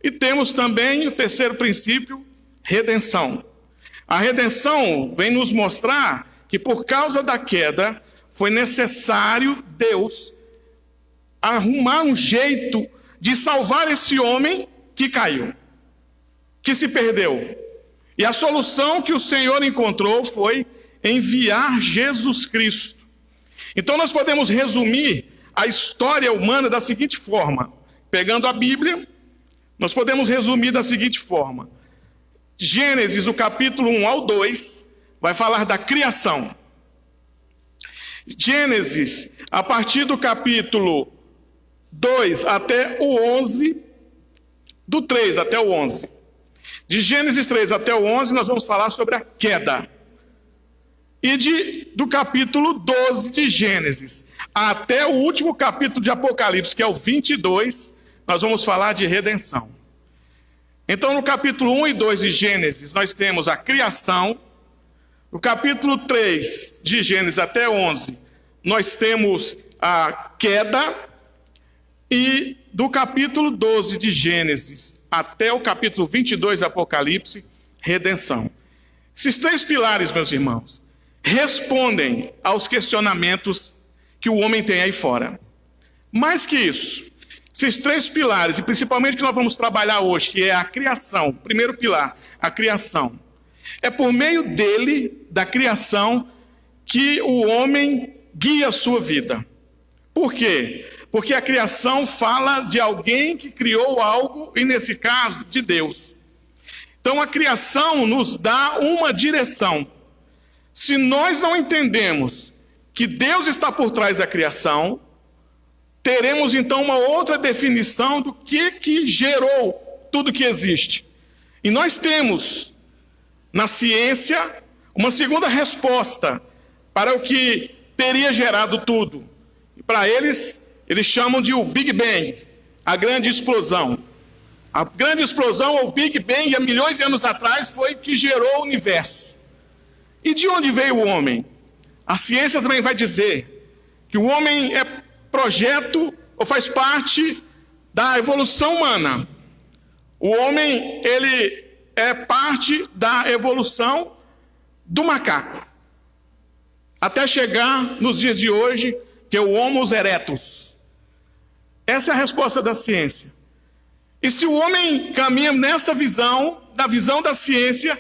E temos também o 3º princípio, redenção. A redenção vem nos mostrar que por causa da queda foi necessário Deus arrumar um jeito de salvar esse homem que caiu, que se perdeu. E a solução que o Senhor encontrou foi enviar Jesus Cristo. Então nós podemos resumir a história humana da seguinte forma, pegando a Bíblia, nós podemos resumir da seguinte forma. Gênesis, do capítulo 1 ao 2, vai falar da criação. Gênesis, a partir do capítulo 2 até o 11, do 3 até o 11. De Gênesis 3 até o 11, nós vamos falar sobre a queda. E do capítulo 12 de Gênesis até o último capítulo de Apocalipse, que é o 22, nós vamos falar de redenção. Então, no capítulo 1 e 2 de Gênesis, nós temos a criação. No capítulo 3 de Gênesis até 11, nós temos a queda. E do capítulo 12 de Gênesis até o capítulo 22 de Apocalipse, redenção. Esses 3 pilares, meus irmãos, respondem aos questionamentos que o homem tem aí fora. Mais que isso, esses 3 pilares, e principalmente o que nós vamos trabalhar hoje, que é a criação, primeiro pilar, a criação. É por meio dele, da criação, que o homem guia a sua vida. Por quê? Porque a criação fala de alguém que criou algo, e nesse caso, de Deus. Então a criação nos dá uma direção. Se nós não entendemos que Deus está por trás da criação, teremos então uma outra definição do que gerou tudo que existe. E nós temos na ciência uma segunda resposta para o que teria gerado tudo. E para eles chamam de o Big Bang, a grande explosão. A grande explosão, ou Big Bang, há milhões de anos atrás, foi que gerou o universo. E de onde veio o homem? A ciência também vai dizer que o homem é projeto ou faz parte da evolução humana. O homem, ele é parte da evolução do macaco. Até chegar nos dias de hoje, que é o Homo erectus. Essa é a resposta da ciência. E se o homem caminha nessa visão, da visão da ciência,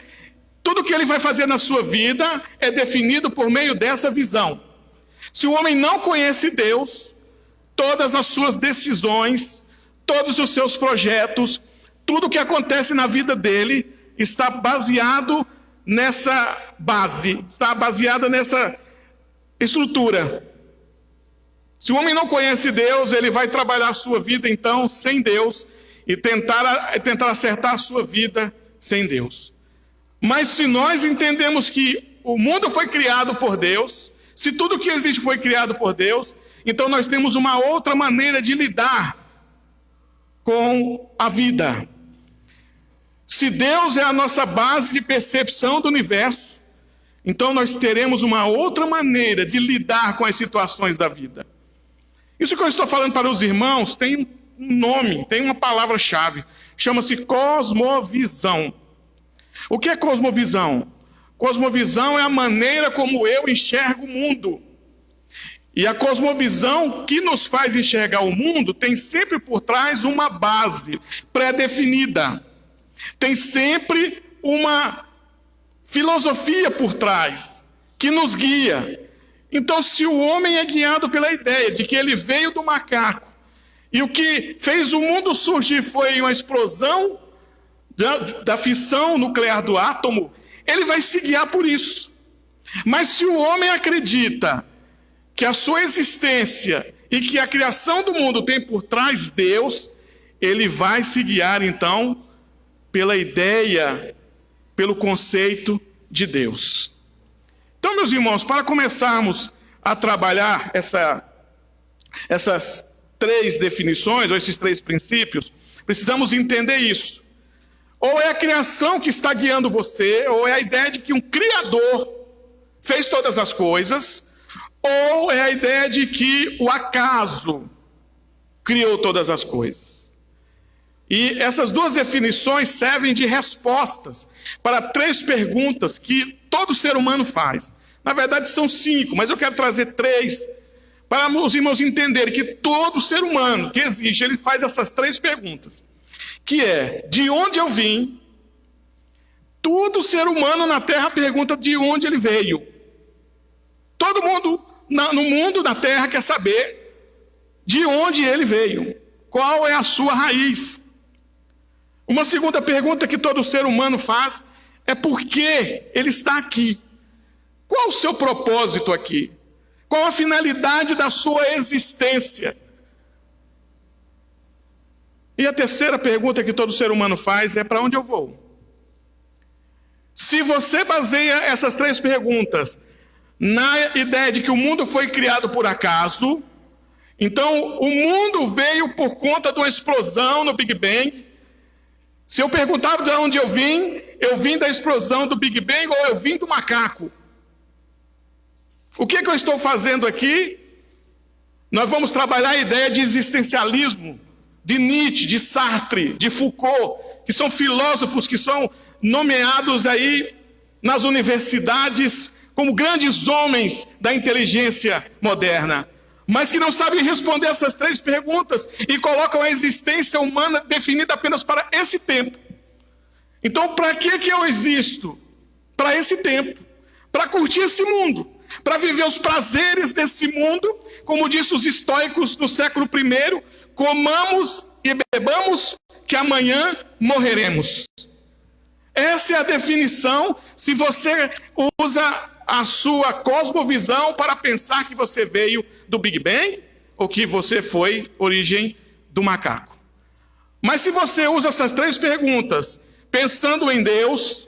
tudo que ele vai fazer na sua vida é definido por meio dessa visão. Se o homem não conhece Deus, todas as suas decisões, todos os seus projetos, tudo que acontece na vida dele está baseado nessa base, está baseado nessa estrutura. Se o homem não conhece Deus, ele vai trabalhar a sua vida então sem Deus e tentar acertar a sua vida sem Deus. Mas se nós entendemos que o mundo foi criado por Deus, se tudo que existe foi criado por Deus, então nós temos uma outra maneira de lidar com a vida. Se Deus é a nossa base de percepção do universo, então nós teremos uma outra maneira de lidar com as situações da vida. Isso que eu estou falando para os irmãos tem um nome, tem uma palavra-chave, chama-se cosmovisão. O que é cosmovisão? Cosmovisão é a maneira como eu enxergo o mundo. E a cosmovisão que nos faz enxergar o mundo tem sempre por trás uma base pré-definida. Tem sempre uma filosofia por trás que nos guia. Então, se o homem é guiado pela ideia de que ele veio do macaco e o que fez o mundo surgir foi uma explosão da fissão nuclear do átomo, ele vai se guiar por isso. Mas se o homem acredita que a sua existência e que a criação do mundo tem por trás Deus, ele vai se guiar então pela ideia, pelo conceito de Deus. Então, meus irmãos, para começarmos a trabalhar essas 3 definições, ou esses 3 princípios, precisamos entender isso. Ou é a criação que está guiando você, ou é a ideia de que um Criador fez todas as coisas, ou é a ideia de que o acaso criou todas as coisas. E essas 2 definições servem de respostas para 3 perguntas que todo ser humano faz. Na verdade são 5, mas eu quero trazer 3 para os irmãos entenderem que todo ser humano que existe, ele faz essas 3 perguntas. Que é, de onde eu vim? Todo ser humano na Terra pergunta de onde ele veio. Todo mundo no mundo, na Terra, quer saber de onde ele veio. Qual é a sua raiz? Uma segunda pergunta que todo ser humano faz é por que ele está aqui. Qual o seu propósito aqui? Qual a finalidade da sua existência? E a terceira pergunta que todo ser humano faz é: para onde eu vou? Se você baseia essas 3 perguntas na ideia de que o mundo foi criado por acaso, então o mundo veio por conta de uma explosão no Big Bang. Se eu perguntar de onde eu vim da explosão do Big Bang ou eu vim do macaco? O que eu estou fazendo aqui? Nós vamos trabalhar a ideia de existencialismo, de Nietzsche, de Sartre, de Foucault, que são filósofos que são nomeados aí nas universidades como grandes homens da inteligência moderna, mas que não sabem responder essas 3 perguntas e colocam a existência humana definida apenas para esse tempo. Então, para que eu existo? Para esse tempo, para curtir esse mundo, para viver os prazeres desse mundo, como disse os estoicos do século I: comamos e bebamos, que amanhã morreremos. Essa é a definição, se você usa a sua cosmovisão para pensar que você veio do Big Bang ou que você foi origem do macaco. Mas se você usa essas 3 perguntas pensando em Deus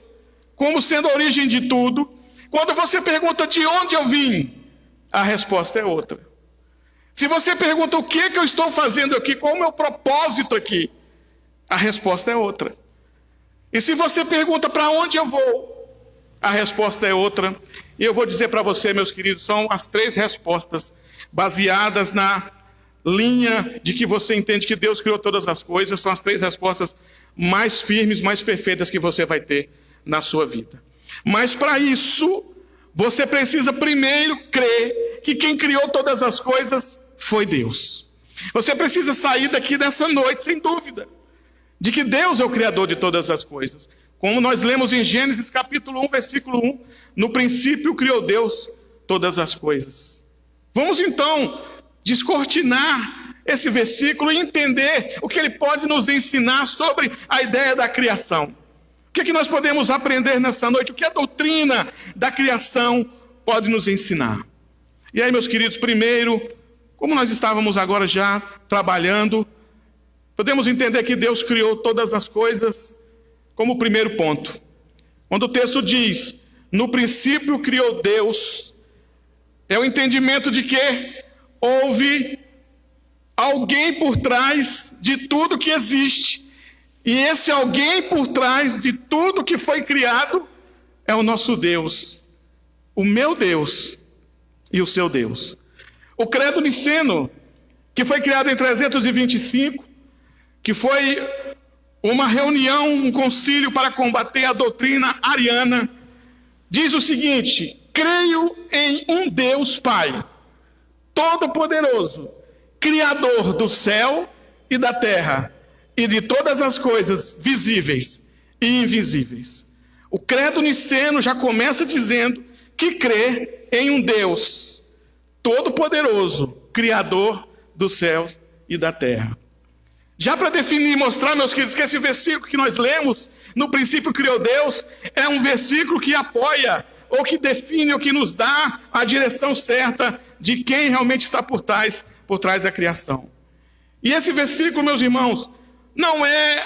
como sendo a origem de tudo, quando você pergunta de onde eu vim, a resposta é outra. Se você pergunta o que eu estou fazendo aqui, qual é o meu propósito aqui, a resposta é outra. E se você pergunta para onde eu vou, a resposta é outra. E eu vou dizer para você, meus queridos, são as 3 respostas baseadas na linha de que você entende que Deus criou todas as coisas. São as 3 respostas mais firmes, mais perfeitas que você vai ter na sua vida. Mas para isso, você precisa primeiro crer que quem criou todas as coisas foi Deus. Você precisa sair daqui dessa noite, sem dúvida, de que Deus é o Criador de todas as coisas. Como nós lemos em Gênesis capítulo 1, versículo 1, no princípio criou Deus todas as coisas. Vamos então descortinar esse versículo e entender o que ele pode nos ensinar sobre a ideia da criação. O que nós podemos aprender nessa noite? O que a doutrina da criação pode nos ensinar? E aí, meus queridos, primeiro, como nós estávamos agora já trabalhando, podemos entender que Deus criou todas as coisas como primeiro ponto. Quando o texto diz, no princípio criou Deus, é o entendimento de que houve alguém por trás de tudo que existe. E esse alguém por trás de tudo que foi criado é o nosso Deus, o meu Deus e o seu Deus. O credo niceno, que foi criado em 325, que foi uma reunião, um concílio para combater a doutrina ariana, diz o seguinte: creio em um Deus Pai, Todo-Poderoso, Criador do céu e da terra, e de todas as coisas visíveis e invisíveis. O credo niceno já começa dizendo que crê em um Deus Todo-Poderoso, Criador dos céus e da terra. Já para definir e mostrar, meus queridos, que esse versículo que nós lemos, no princípio criou Deus, é um versículo que apoia, ou que define, ou que nos dá a direção certa de quem realmente está por trás da criação. E esse versículo, meus irmãos, não é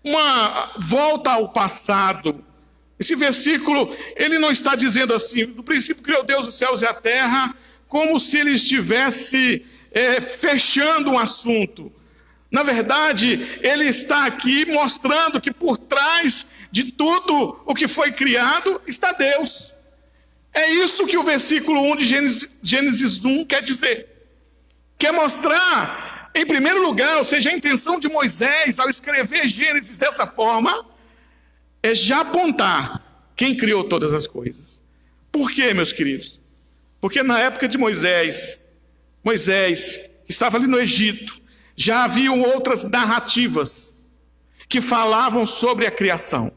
uma volta ao passado. Esse versículo, ele não está dizendo assim, no princípio criou Deus os céus e a terra, como se ele estivesse fechando um assunto. Na verdade, ele está aqui mostrando que por trás de tudo o que foi criado está Deus. É isso que o versículo 1 de Gênesis 1 quer dizer. Quer mostrar, em primeiro lugar, ou seja, a intenção de Moisés ao escrever Gênesis dessa forma, é já apontar quem criou todas as coisas. Por quê, meus queridos? Porque na época de Moisés estava ali no Egito, já haviam outras narrativas que falavam sobre a criação.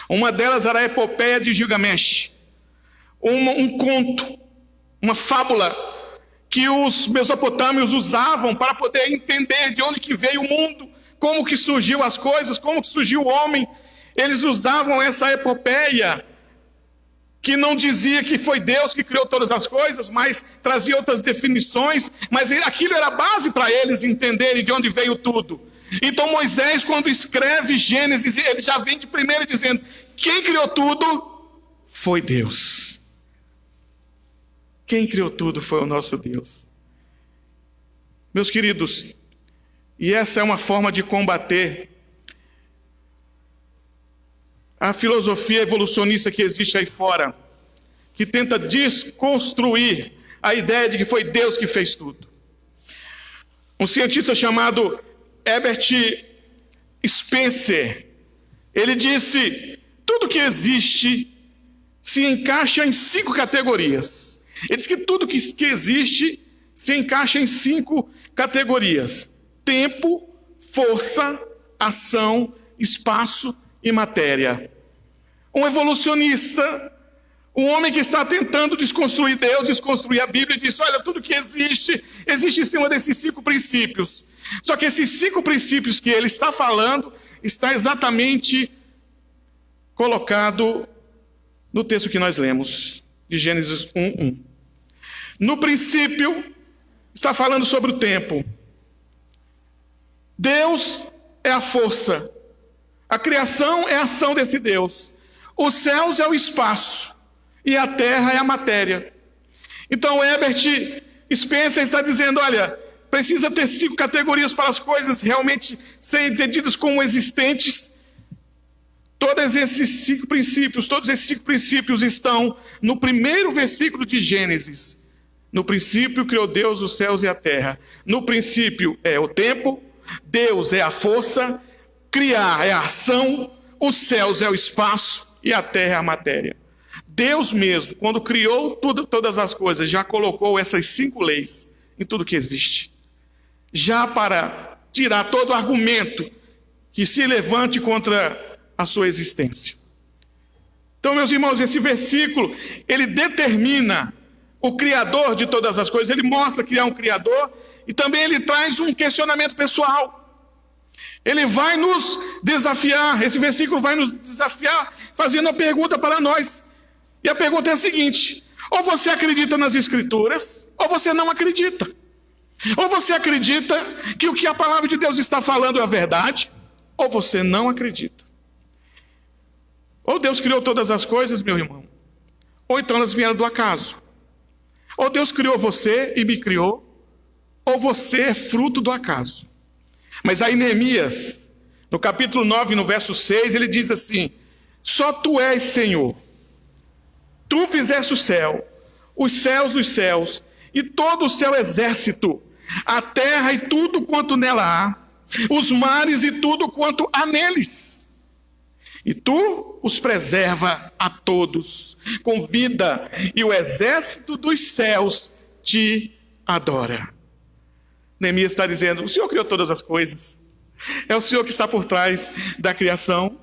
Uma delas era a epopeia de Gilgamesh, um conto, uma fábula que os mesopotâmios usavam para poder entender de onde que veio o mundo, como que surgiu as coisas, como que surgiu o homem. Eles usavam essa epopeia que não dizia que foi Deus que criou todas as coisas, mas trazia outras definições, mas aquilo era base para eles entenderem de onde veio tudo. Então Moisés, quando escreve Gênesis, ele já vem de primeiro dizendo: quem criou tudo foi Deus. Quem criou tudo foi o nosso Deus. Meus queridos, e essa é uma forma de combater a filosofia evolucionista que existe aí fora, que tenta desconstruir a ideia de que foi Deus que fez tudo. Um cientista chamado Herbert Spencer, ele disse: tudo que existe se encaixa em 5 categorias. Ele diz que tudo que existe se encaixa em 5 categorias: tempo, força, ação, espaço e matéria. Um evolucionista, um homem que está tentando desconstruir Deus, desconstruir a Bíblia, diz: olha, tudo que existe em cima desses 5 princípios. Só que esses 5 princípios que ele está falando está exatamente colocado no texto que nós lemos, de Gênesis 1:1. No princípio, está falando sobre o tempo. Deus é a força. A criação é a ação desse Deus. Os céus é o espaço. E a terra é a matéria. Então, Herbert Spencer está dizendo: olha, precisa ter 5 categorias para as coisas realmente serem entendidas como existentes. Todos esses 5 princípios estão no primeiro versículo de Gênesis. No princípio criou Deus os céus e a terra. No princípio é o tempo, Deus é a força, criar é a ação, os céus é o espaço e a terra é a matéria. Deus mesmo, quando criou todas as coisas, já colocou essas 5 leis em tudo que existe. Já para tirar todo argumento que se levante contra a sua existência. Então, meus irmãos, esse versículo, ele determina o Criador de todas as coisas, ele mostra que há um Criador, e também ele traz um questionamento pessoal. Ele vai nos desafiar, esse versículo vai nos desafiar, fazendo uma pergunta para nós. E a pergunta é a seguinte: ou você acredita nas Escrituras, ou você não acredita. Ou você acredita que o que a palavra de Deus está falando é a verdade, ou você não acredita. Ou Deus criou todas as coisas, meu irmão, ou então elas vieram do acaso. Ou Deus criou você e me criou, ou você é fruto do acaso. Mas aí Neemias, no capítulo 9, no verso 6, ele diz assim: só tu és Senhor. Tu fizeste o céu, os céus dos céus, e todo o seu exército, a terra e tudo quanto nela há, os mares e tudo quanto há neles. E tu os preserva a todos com vida, e o exército dos céus te adora. Neemias está dizendo: o Senhor criou todas as coisas. É o Senhor que está por trás da criação.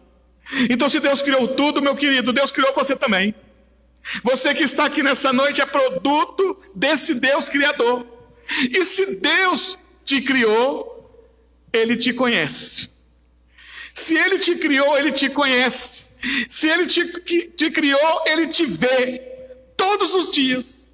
Então, se Deus criou tudo, meu querido, Deus criou você também. Você que está aqui nessa noite é produto desse Deus criador. E se Deus te criou, Ele te conhece. Se Ele te criou, Ele te conhece. Se Ele te criou, Ele te vê todos os dias.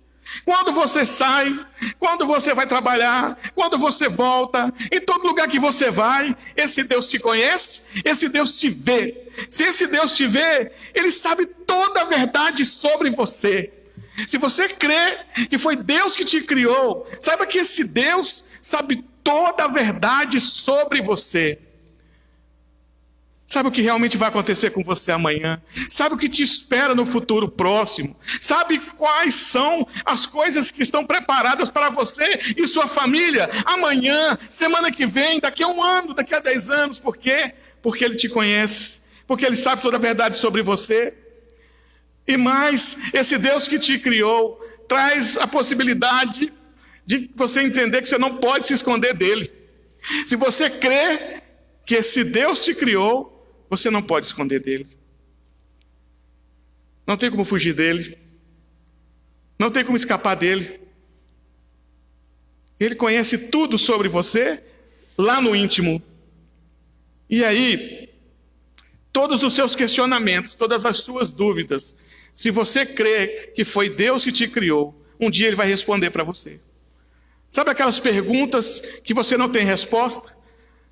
Quando você sai, quando você vai trabalhar, quando você volta, em todo lugar que você vai, esse Deus te conhece, esse Deus te vê. Se esse Deus te vê, Ele sabe toda a verdade sobre você. Se você crê que foi Deus que te criou, saiba que esse Deus sabe toda a verdade sobre você. Sabe o que realmente vai acontecer com você amanhã? Sabe o que te espera no futuro próximo? Sabe quais são as coisas que estão preparadas para você e sua família amanhã, semana que vem, daqui a 1 ano, daqui a 10 anos? Por quê? Porque Ele te conhece, porque Ele sabe toda a verdade sobre você. E mais, esse Deus que te criou traz a possibilidade de você entender que você não pode se esconder dele. Se você crê que esse Deus te criou, você não pode esconder dele. Não tem como fugir dele. Não tem como escapar dele. Ele conhece tudo sobre você lá no íntimo. E aí, todos os seus questionamentos, todas as suas dúvidas Se você crê que foi Deus que te criou, um dia Ele vai responder para você. Sabe aquelas perguntas que você não tem resposta?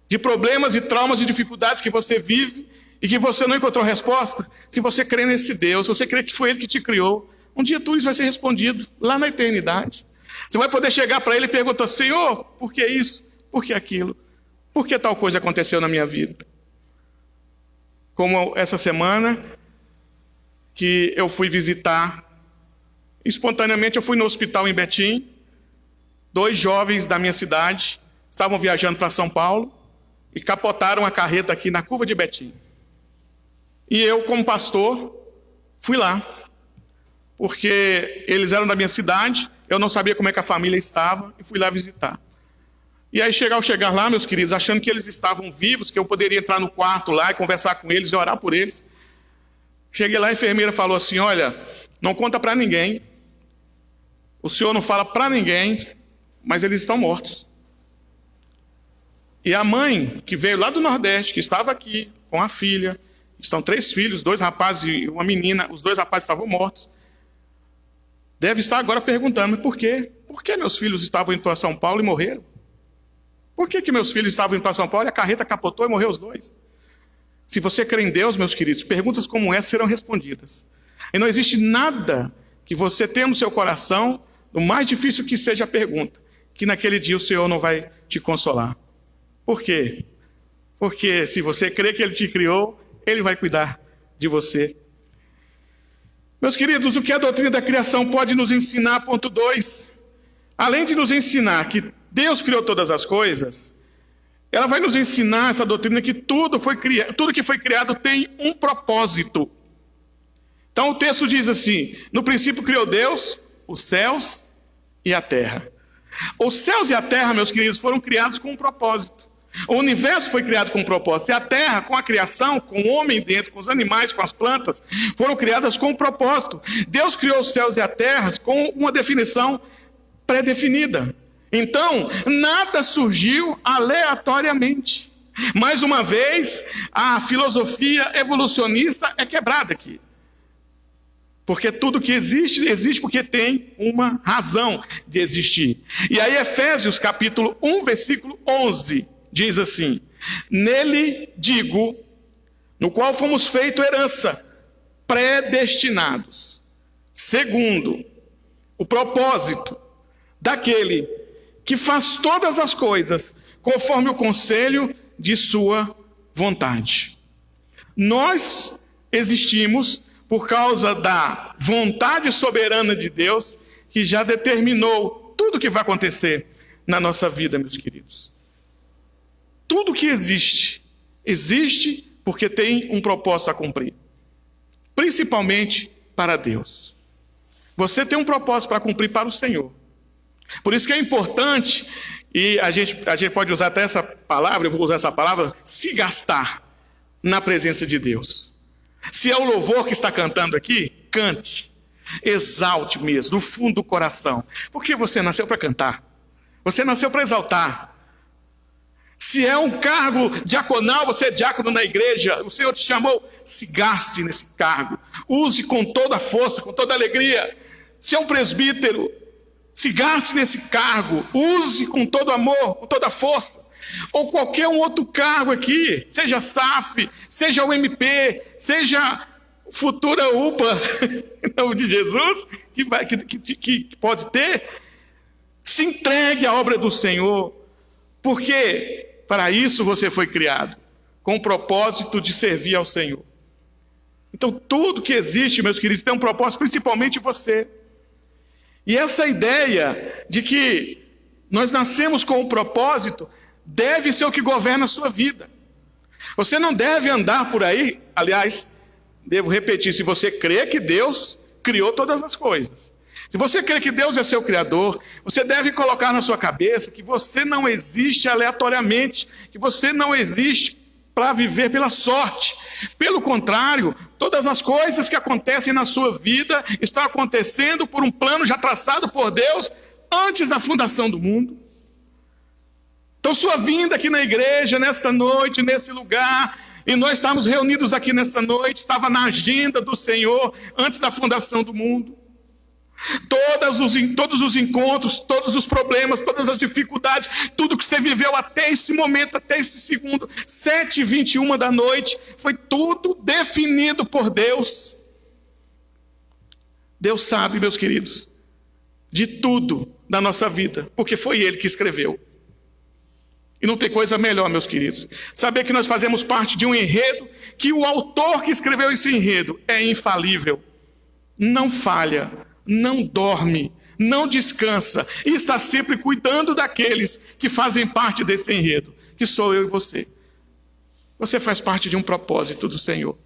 De problemas e traumas e dificuldades que você vive e que você não encontrou resposta? Se você crê nesse Deus, se você crê que foi Ele que te criou, um dia tudo isso vai ser respondido lá na eternidade. Você vai poder chegar para Ele e perguntar: Senhor, por que isso? Por que aquilo? Por que tal coisa aconteceu na minha vida? Como essa semana que eu fui visitar, espontaneamente eu fui no hospital em Betim. 2 jovens da minha cidade estavam viajando para São Paulo e capotaram a carreta aqui na curva de Betim. E eu, como pastor, fui lá, porque eles eram da minha cidade, eu não sabia como é que a família estava, e fui lá visitar. E aí, ao chegar lá, meus queridos, achando que eles estavam vivos, que eu poderia entrar no quarto lá e conversar com eles e orar por eles, cheguei lá, a enfermeira falou assim: olha, não conta para ninguém, o senhor não fala para ninguém, mas eles estão mortos. E a mãe, que veio lá do Nordeste, que estava aqui com a filha, estão 3 filhos, 2 rapazes e uma menina, os 2 rapazes estavam mortos, deve estar agora perguntando: por quê? Por que meus filhos estavam indo para São Paulo e morreram? Por que meus filhos estavam indo para São Paulo e a carreta capotou e morreu os 2? Se você crê em Deus, meus queridos, perguntas como essa serão respondidas. E não existe nada que você tenha no seu coração, o mais difícil que seja a pergunta, que naquele dia o Senhor não vai te consolar. Por quê? Porque se você crê que Ele te criou, Ele vai cuidar de você. Meus queridos, o que a doutrina da criação pode nos ensinar? Ponto 2. Além de nos ensinar que Deus criou todas as coisas, ela vai nos ensinar, essa doutrina, que tudo que foi criado tem um propósito. Então o texto diz assim: no princípio criou Deus os céus e a terra. Os céus e a terra, meus queridos, foram criados com um propósito. O universo foi criado com um propósito. E a terra, com a criação, com o homem dentro, com os animais, com as plantas, foram criadas com um propósito. Deus criou os céus e a terra com uma definição pré-definida. Então, nada surgiu aleatoriamente. Mais uma vez, a filosofia evolucionista é quebrada aqui. Porque tudo que existe, existe porque tem uma razão de existir. E aí Efésios capítulo 1, versículo 11, diz assim: nele digo, no qual fomos feito herança, predestinados, segundo o propósito daquele que faz todas as coisas conforme o conselho de sua vontade. Nós existimos por causa da vontade soberana de Deus, que já determinou tudo o que vai acontecer na nossa vida, meus queridos. Tudo que existe, existe porque tem um propósito a cumprir. Principalmente para Deus. Você tem um propósito para cumprir para o Senhor. Por isso que é importante, e a gente pode usar até essa palavra, eu vou usar essa palavra, se gastar na presença de Deus. Se é o louvor que está cantando aqui, cante, exalte mesmo, do fundo do coração, porque você nasceu para cantar, você nasceu para exaltar. Se é um cargo diaconal, você é diácono na igreja, o Senhor te chamou, se gaste nesse cargo, use com toda a força, com toda a alegria. Se é um presbítero, se gaste nesse cargo, use com todo amor, com toda a força. Ou qualquer um outro cargo aqui, seja SAF, seja UMP, seja futura UPA, em nome de Jesus, que pode ter, se entregue à obra do Senhor, porque para isso você foi criado, com o propósito de servir ao Senhor. Então tudo que existe, meus queridos, tem um propósito, principalmente você. E essa ideia de que nós nascemos com um propósito deve ser o que governa a sua vida. Você não deve andar por aí, aliás, devo repetir, se você crê que Deus criou todas as coisas, se você crê que Deus é seu criador, você deve colocar na sua cabeça que você não existe aleatoriamente, que você não existe para viver pela sorte. Pelo contrário, todas as coisas que acontecem na sua vida estão acontecendo por um plano já traçado por Deus antes da fundação do mundo. Então, sua vinda aqui na igreja, nesta noite, nesse lugar, e nós estamos reunidos aqui nessa noite, estava na agenda do Senhor antes da fundação do mundo. Todos os encontros, todos os problemas, todas as dificuldades, tudo que você viveu até esse momento, até esse segundo, 7h21 da noite, foi tudo definido por Deus. Deus sabe, meus queridos, de tudo da nossa vida, porque foi Ele que escreveu. E não tem coisa melhor, meus queridos, saber que nós fazemos parte de um enredo, que o autor que escreveu esse enredo é infalível, não falha, não dorme, não descansa, e está sempre cuidando daqueles que fazem parte desse enredo, que sou eu e você. Você faz parte de um propósito do Senhor.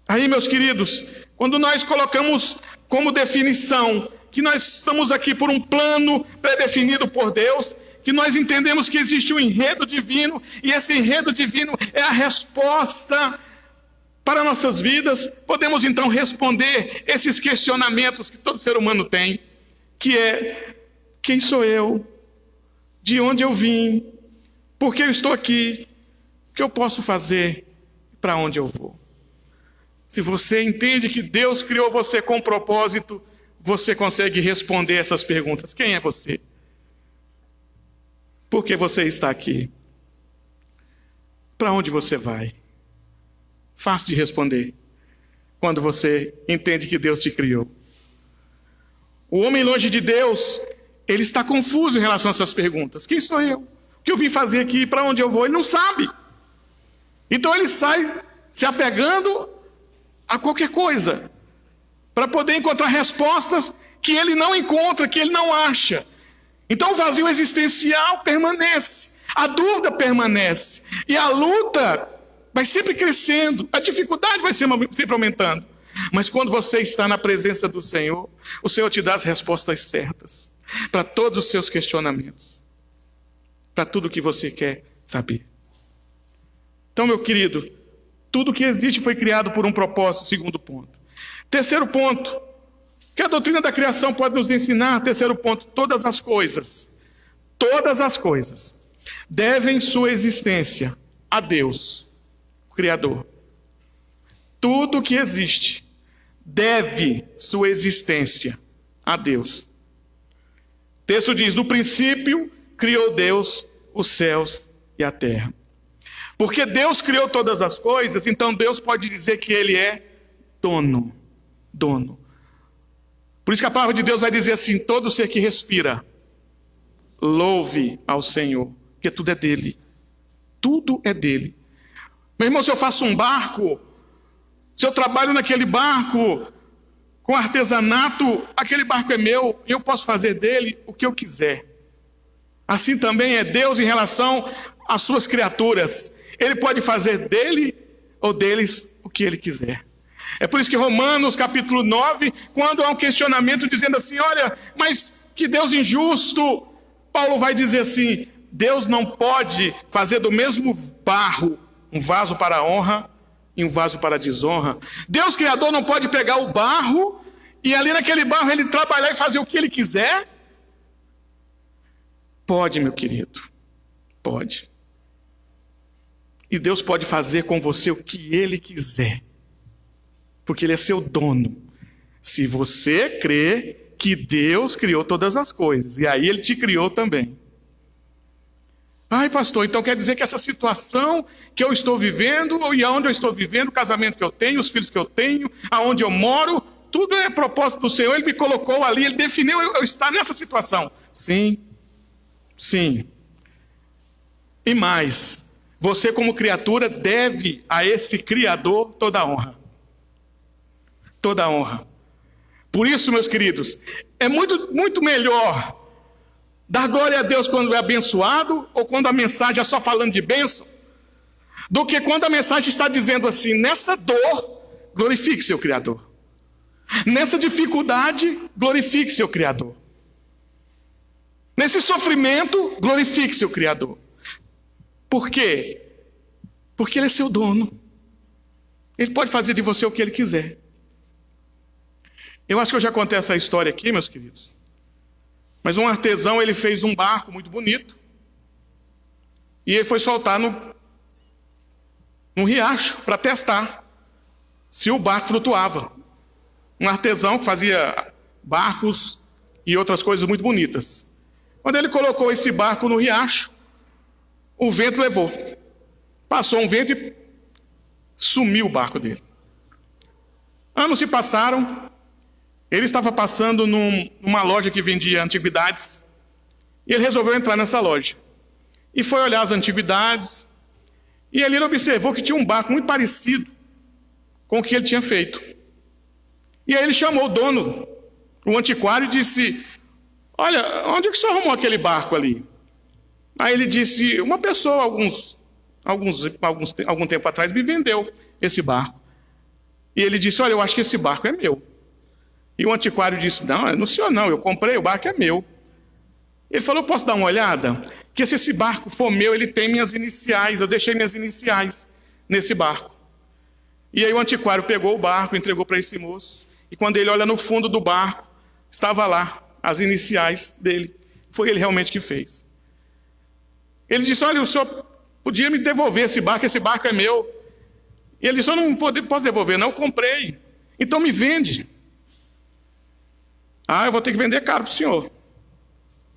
Aí, meus queridos, quando nós colocamos como definição que nós estamos aqui por um plano pré-definido por Deus, que nós entendemos que existe um enredo divino, e esse enredo divino é a resposta para nossas vidas, podemos então responder esses questionamentos que todo ser humano tem, que é: quem sou eu? De onde eu vim? Por que eu estou aqui? O que eu posso fazer? Para onde eu vou? Se você entende que Deus criou você com propósito, você consegue responder essas perguntas. Quem é você? Por que você está aqui? Para onde você vai? Fácil de responder, quando você entende que Deus te criou. O homem longe de Deus, ele está confuso em relação a essas perguntas. Quem sou eu? O que eu vim fazer aqui? Para onde eu vou? Ele não sabe. Então ele sai se apegando a qualquer coisa, para poder encontrar respostas que ele não encontra, que ele não acha. Então o vazio existencial permanece, a dúvida permanece, e a luta vai sempre crescendo, a dificuldade vai sempre aumentando. Mas quando você está na presença do Senhor, o Senhor te dá as respostas certas para todos os seus questionamentos, para tudo que você quer saber. Então, meu querido, tudo que existe foi criado por um propósito, segundo ponto. Terceiro ponto, que a doutrina da criação pode nos ensinar, terceiro ponto: todas as coisas devem sua existência a Deus, o Criador. Tudo que existe deve sua existência a Deus. O texto diz: no princípio criou Deus os céus e a terra. Porque Deus criou todas as coisas, então Deus pode dizer que Ele é dono. Por isso que a palavra de Deus vai dizer assim: todo ser que respira, louve ao Senhor, porque tudo é dele. Tudo é dele. Meu irmão, se eu faço um barco, se eu trabalho naquele barco com artesanato, aquele barco é meu, e eu posso fazer dele o que eu quiser. Assim também é Deus em relação às suas criaturas. Ele pode fazer dele ou deles o que ele quiser. É por isso que Romanos capítulo 9, quando há um questionamento dizendo assim: olha, mas que Deus injusto, Paulo vai dizer assim: Deus não pode fazer do mesmo barro um vaso para a honra e um vaso para a desonra. Deus Criador não pode pegar o barro e ali naquele barro ele trabalhar e fazer o que ele quiser? Pode, meu querido, pode. E Deus pode fazer com você o que Ele quiser, porque Ele é seu dono. Se você crê que Deus criou todas as coisas, e aí Ele te criou também. Ai, pastor, então quer dizer que essa situação que eu estou vivendo, e aonde eu estou vivendo, o casamento que eu tenho, os filhos que eu tenho, aonde eu moro, tudo é propósito do Senhor, Ele me colocou ali, Ele definiu eu estar nessa situação. Sim. E mais, você como criatura deve a esse Criador toda a honra. Toda a honra. Por isso, meus queridos, é muito melhor dar glória a Deus quando é abençoado, ou quando a mensagem é só falando de bênção, do que quando a mensagem está dizendo assim: nessa dor, glorifique seu Criador. Nessa dificuldade, glorifique seu Criador. Nesse sofrimento, glorifique seu Criador. Por quê? Porque Ele é seu dono. Ele pode fazer de você o que Ele quiser. Eu acho que eu já contei essa história aqui, meus queridos. Mas um artesão, ele fez um barco muito bonito. E ele foi soltar num riacho para testar se o barco flutuava. Um artesão que fazia barcos e outras coisas muito bonitas. Quando ele colocou esse barco no riacho, o vento levou. Passou um vento e sumiu o barco dele. Anos se passaram. Ele estava passando numa loja que vendia antiguidades. E ele resolveu entrar nessa loja. E foi olhar as antiguidades. E ali ele observou que tinha um barco muito parecido com o que ele tinha feito. E aí ele chamou o dono, o antiquário, e disse: olha, onde é que o senhor arrumou aquele barco ali? Aí ele disse: uma pessoa, algum tempo atrás, me vendeu esse barco. E ele disse: olha, eu acho que esse barco é meu. E o antiquário disse: não, é no senhor não, eu comprei, o barco é meu. Ele falou: posso dar uma olhada? Que se esse barco for meu, ele tem minhas iniciais, eu deixei minhas iniciais nesse barco. E aí o antiquário pegou o barco, entregou para esse moço, e quando ele olha no fundo do barco, estava lá as iniciais dele. Foi ele realmente que fez. Ele disse: olha, o senhor podia me devolver esse barco é meu. E ele disse: eu não posso devolver, não, eu comprei. Então me vende. Ah, eu vou ter que vender caro para o senhor.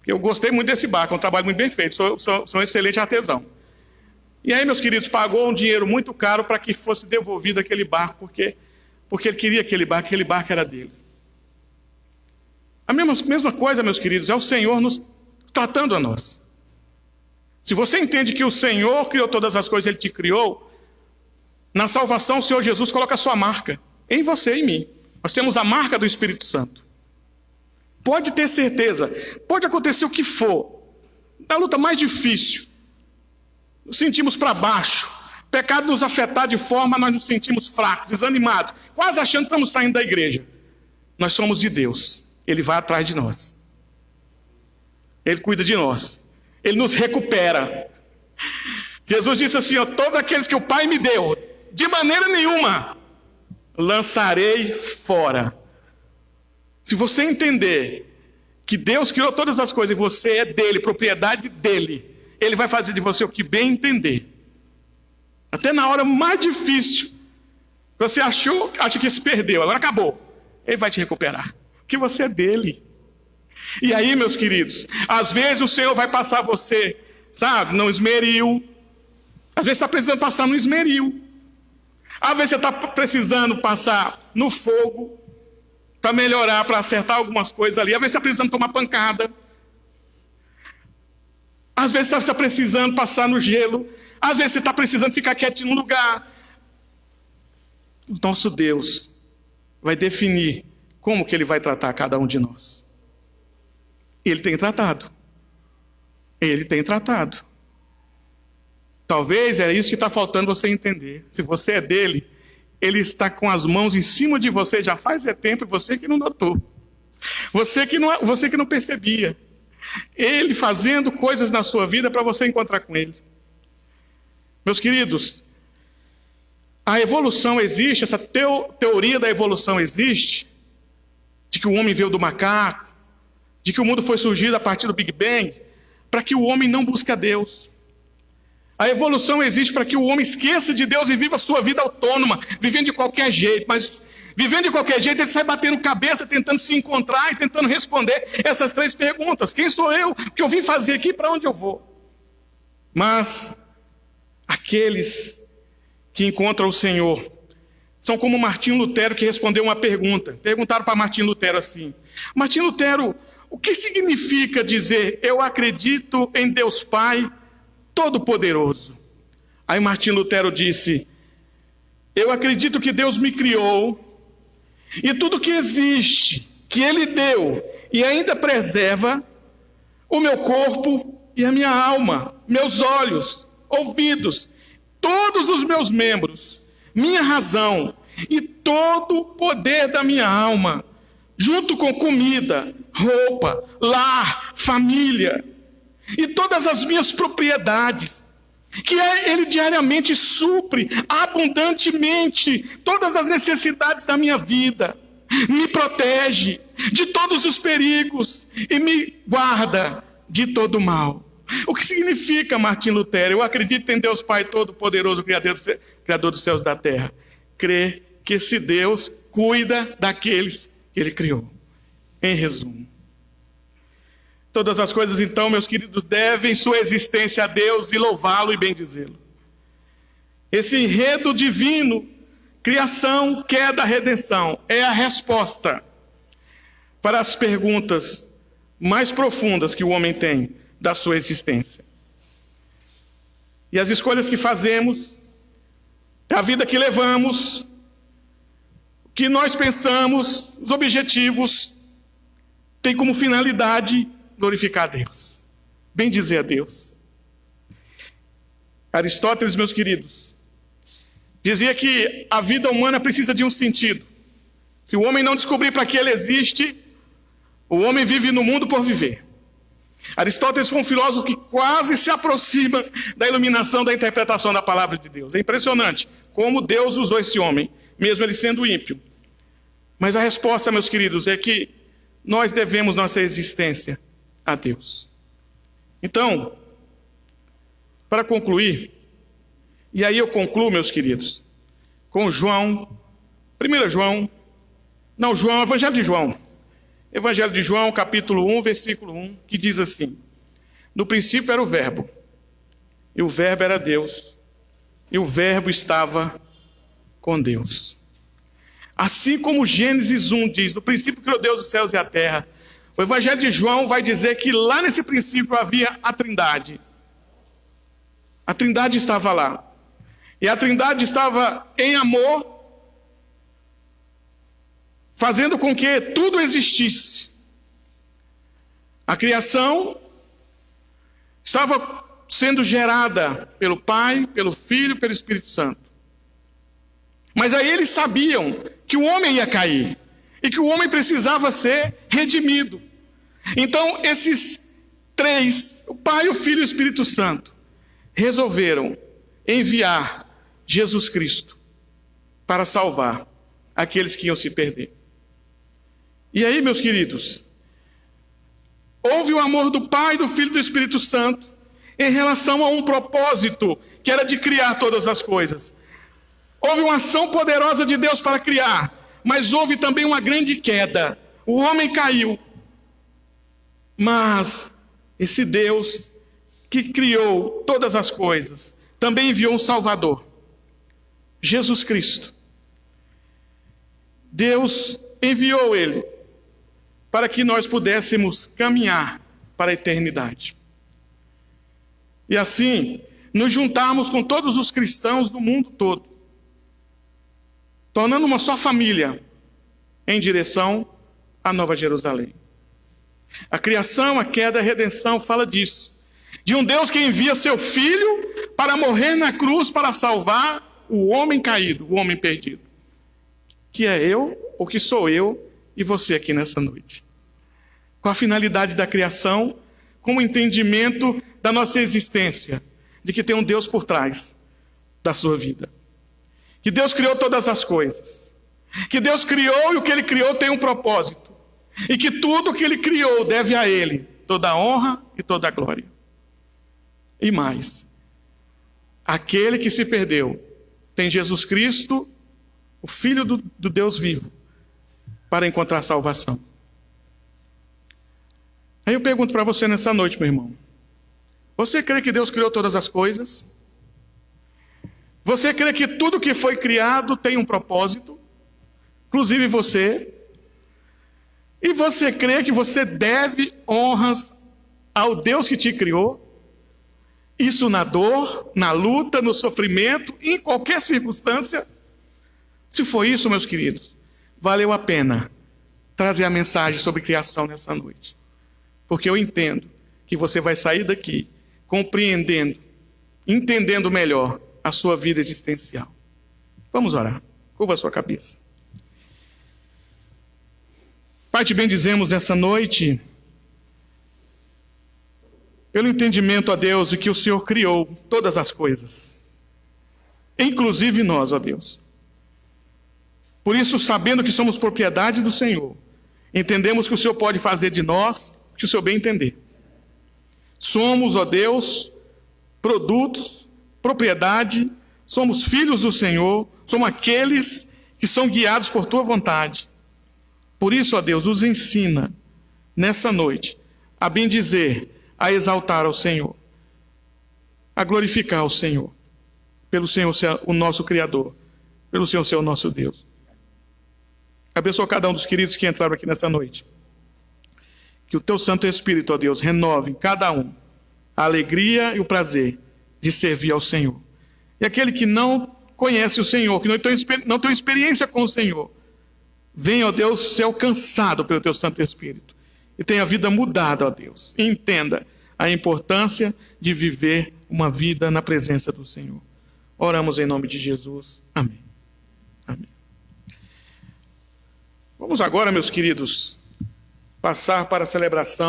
Eu gostei muito desse barco, é um trabalho muito bem feito, sou um excelente artesão. E aí, meus queridos, pagou um dinheiro muito caro para que fosse devolvido aquele barco, porque ele queria aquele barco era dele. A mesma coisa, meus queridos, é o Senhor nos tratando a nós. Se você entende que o Senhor criou todas as coisas, Ele te criou, na salvação o Senhor Jesus coloca a sua marca em você e em mim. Nós temos a marca do Espírito Santo. Pode ter certeza, pode acontecer o que for, na luta mais difícil, nos sentimos para baixo, pecado nos afetar de forma, nós nos sentimos fracos, desanimados, quase achando que estamos saindo da igreja. Nós somos de Deus, Ele vai atrás de nós, Ele cuida de nós, Ele nos recupera. Jesus disse assim: ó, todos aqueles que o Pai me deu, de maneira nenhuma lançarei fora. Se você entender que Deus criou todas as coisas e você é dele, propriedade dele, Ele vai fazer de você o que bem entender. Até na hora mais difícil, você acha que se perdeu, agora acabou. Ele vai te recuperar, porque você é dele. E aí, meus queridos, às vezes o Senhor vai passar você, sabe, no esmeril. Às vezes está precisando passar no esmeril. Às vezes você está precisando passar no fogo, para melhorar, para acertar algumas coisas ali. Às vezes está precisando tomar pancada. Às vezes você está precisando passar no gelo. Às vezes você está precisando ficar quietinho no lugar. O nosso Deus vai definir como que Ele vai tratar cada um de nós. Ele tem tratado. Ele tem tratado. Talvez é isso que está faltando você entender. Se você é dele, Ele está com as mãos em cima de você já faz tempo, e você que não notou. Você que não percebia. Ele fazendo coisas na sua vida para você encontrar com Ele. Meus queridos, a evolução existe, essa teoria da evolução existe, de que o homem veio do macaco, de que o mundo foi surgido a partir do Big Bang, para que o homem não busque a Deus. A evolução existe para que o homem esqueça de Deus e viva a sua vida autônoma, vivendo de qualquer jeito. Mas vivendo de qualquer jeito, ele sai batendo cabeça, tentando se encontrar e tentando responder essas 3 perguntas. Quem sou eu? O que eu vim fazer aqui? Para onde eu vou? Mas aqueles que encontram o Senhor são como Martinho Lutero, que respondeu uma pergunta. Perguntaram para Martinho Lutero assim: Martinho Lutero, o que significa dizer eu acredito em Deus Pai Todo-Poderoso? Aí Martinho Lutero disse: eu acredito que Deus me criou e tudo que existe, que Ele deu e ainda preserva, o meu corpo e a minha alma, meus olhos, ouvidos, todos os meus membros, minha razão e todo o poder da minha alma, junto com comida, roupa, lar, família e todas as minhas propriedades, que Ele diariamente supre abundantemente todas as necessidades da minha vida. me protege de todos os perigos e me guarda de todo mal. O que significa, Martim Lutero? Eu acredito em Deus Pai Todo-Poderoso, Criador dos céus e da terra. Crer que esse Deus cuida daqueles que Ele criou. Em resumo. Todas as coisas, então, meus queridos, devem sua existência a Deus e louvá-lo e bendizê-lo. Esse enredo divino, criação, queda, redenção, é a resposta para as perguntas mais profundas que o homem tem da sua existência. E as escolhas que fazemos, a vida que levamos, o que nós pensamos, os objetivos, tem como finalidade glorificar a Deus, bendizer a Deus. Aristóteles, meus queridos, dizia que a vida humana precisa de um sentido. Se o homem não descobrir para que ele existe, o homem vive no mundo por viver. Aristóteles foi um filósofo que quase se aproxima da iluminação da interpretação da palavra de Deus. É impressionante como Deus usou esse homem, mesmo ele sendo ímpio. Mas a resposta, meus queridos, é que nós devemos nossa existência a Deus. Então, para concluir, e aí eu concluo, meus queridos, com João, Evangelho de João, capítulo 1, versículo 1, que diz assim: no princípio era o Verbo, e o Verbo era Deus, e o Verbo estava com Deus. Assim como Gênesis 1 diz, no princípio criou Deus os céus e a terra, o Evangelho de João vai dizer que lá nesse princípio havia a Trindade. A Trindade estava lá. E a Trindade estava em amor, fazendo com que tudo existisse. A criação estava sendo gerada pelo Pai, pelo Filho, pelo Espírito Santo. Mas aí eles sabiam que o homem ia cair e que o homem precisava ser redimido. Então esses três, o Pai, o Filho e o Espírito Santo, resolveram enviar Jesus Cristo para salvar aqueles que iam se perder. E aí, meus queridos, houve o amor do Pai, do Filho e do Espírito Santo em relação a um propósito que era de criar todas as coisas. Houve uma ação poderosa de Deus para criar, mas houve também uma grande queda. O homem caiu. Mas esse Deus que criou todas as coisas também enviou um Salvador, Jesus Cristo. Deus enviou ele para que nós pudéssemos caminhar para a eternidade. E assim, nos juntarmos com todos os cristãos do mundo todo, tornando uma só família em direção à Nova Jerusalém. A criação, a queda, a redenção fala disso. De um Deus que envia seu Filho para morrer na cruz para salvar o homem caído, o homem perdido. Que é eu, ou que sou eu e você aqui nessa noite. Com a finalidade da criação, com o entendimento da nossa existência, de que tem um Deus por trás da sua vida. Que Deus criou todas as coisas. Que Deus criou e o que Ele criou tem um propósito. E que tudo o que Ele criou deve a Ele toda a honra e toda a glória. E mais, aquele que se perdeu tem Jesus Cristo, o Filho do Deus vivo, para encontrar salvação. Aí eu pergunto para você nessa noite, meu irmão. Você crê que Deus criou todas as coisas? Você crê que tudo que foi criado tem um propósito? Inclusive você? E você crê que você deve honras ao Deus que te criou? Isso na dor, na luta, no sofrimento, em qualquer circunstância? Se for isso, meus queridos, valeu a pena trazer a mensagem sobre criação nessa noite. Porque eu entendo que você vai sair daqui compreendendo, entendendo melhor a sua vida existencial. Vamos orar. Curva a sua cabeça. Pai, te bendizemos nessa noite pelo entendimento, ó Deus, de que o Senhor criou todas as coisas, inclusive nós, ó Deus. Por isso, sabendo que somos propriedade do Senhor, entendemos que o Senhor pode fazer de nós o que o Senhor bem entender. Somos, ó Deus, produtos, propriedade, somos filhos do Senhor, somos aqueles que são guiados por Tua vontade. Por isso, ó Deus, nos ensina nessa noite a bendizer, a exaltar ao Senhor, a glorificar ao Senhor, pelo Senhor ser o nosso Criador, pelo Senhor ser o nosso Deus. Abençoa cada um dos queridos que entraram aqui nessa noite. Que o Teu Santo Espírito, ó Deus, renove em cada um a alegria e o prazer de servir ao Senhor. E aquele que não conhece o Senhor, que não tem experiência com o Senhor, venha, ó Deus, ser alcançado pelo Teu Santo Espírito. E tenha a vida mudada, ó Deus. E entenda a importância de viver uma vida na presença do Senhor. Oramos em nome de Jesus. Amém. Amém. Vamos agora, meus queridos, passar para a celebração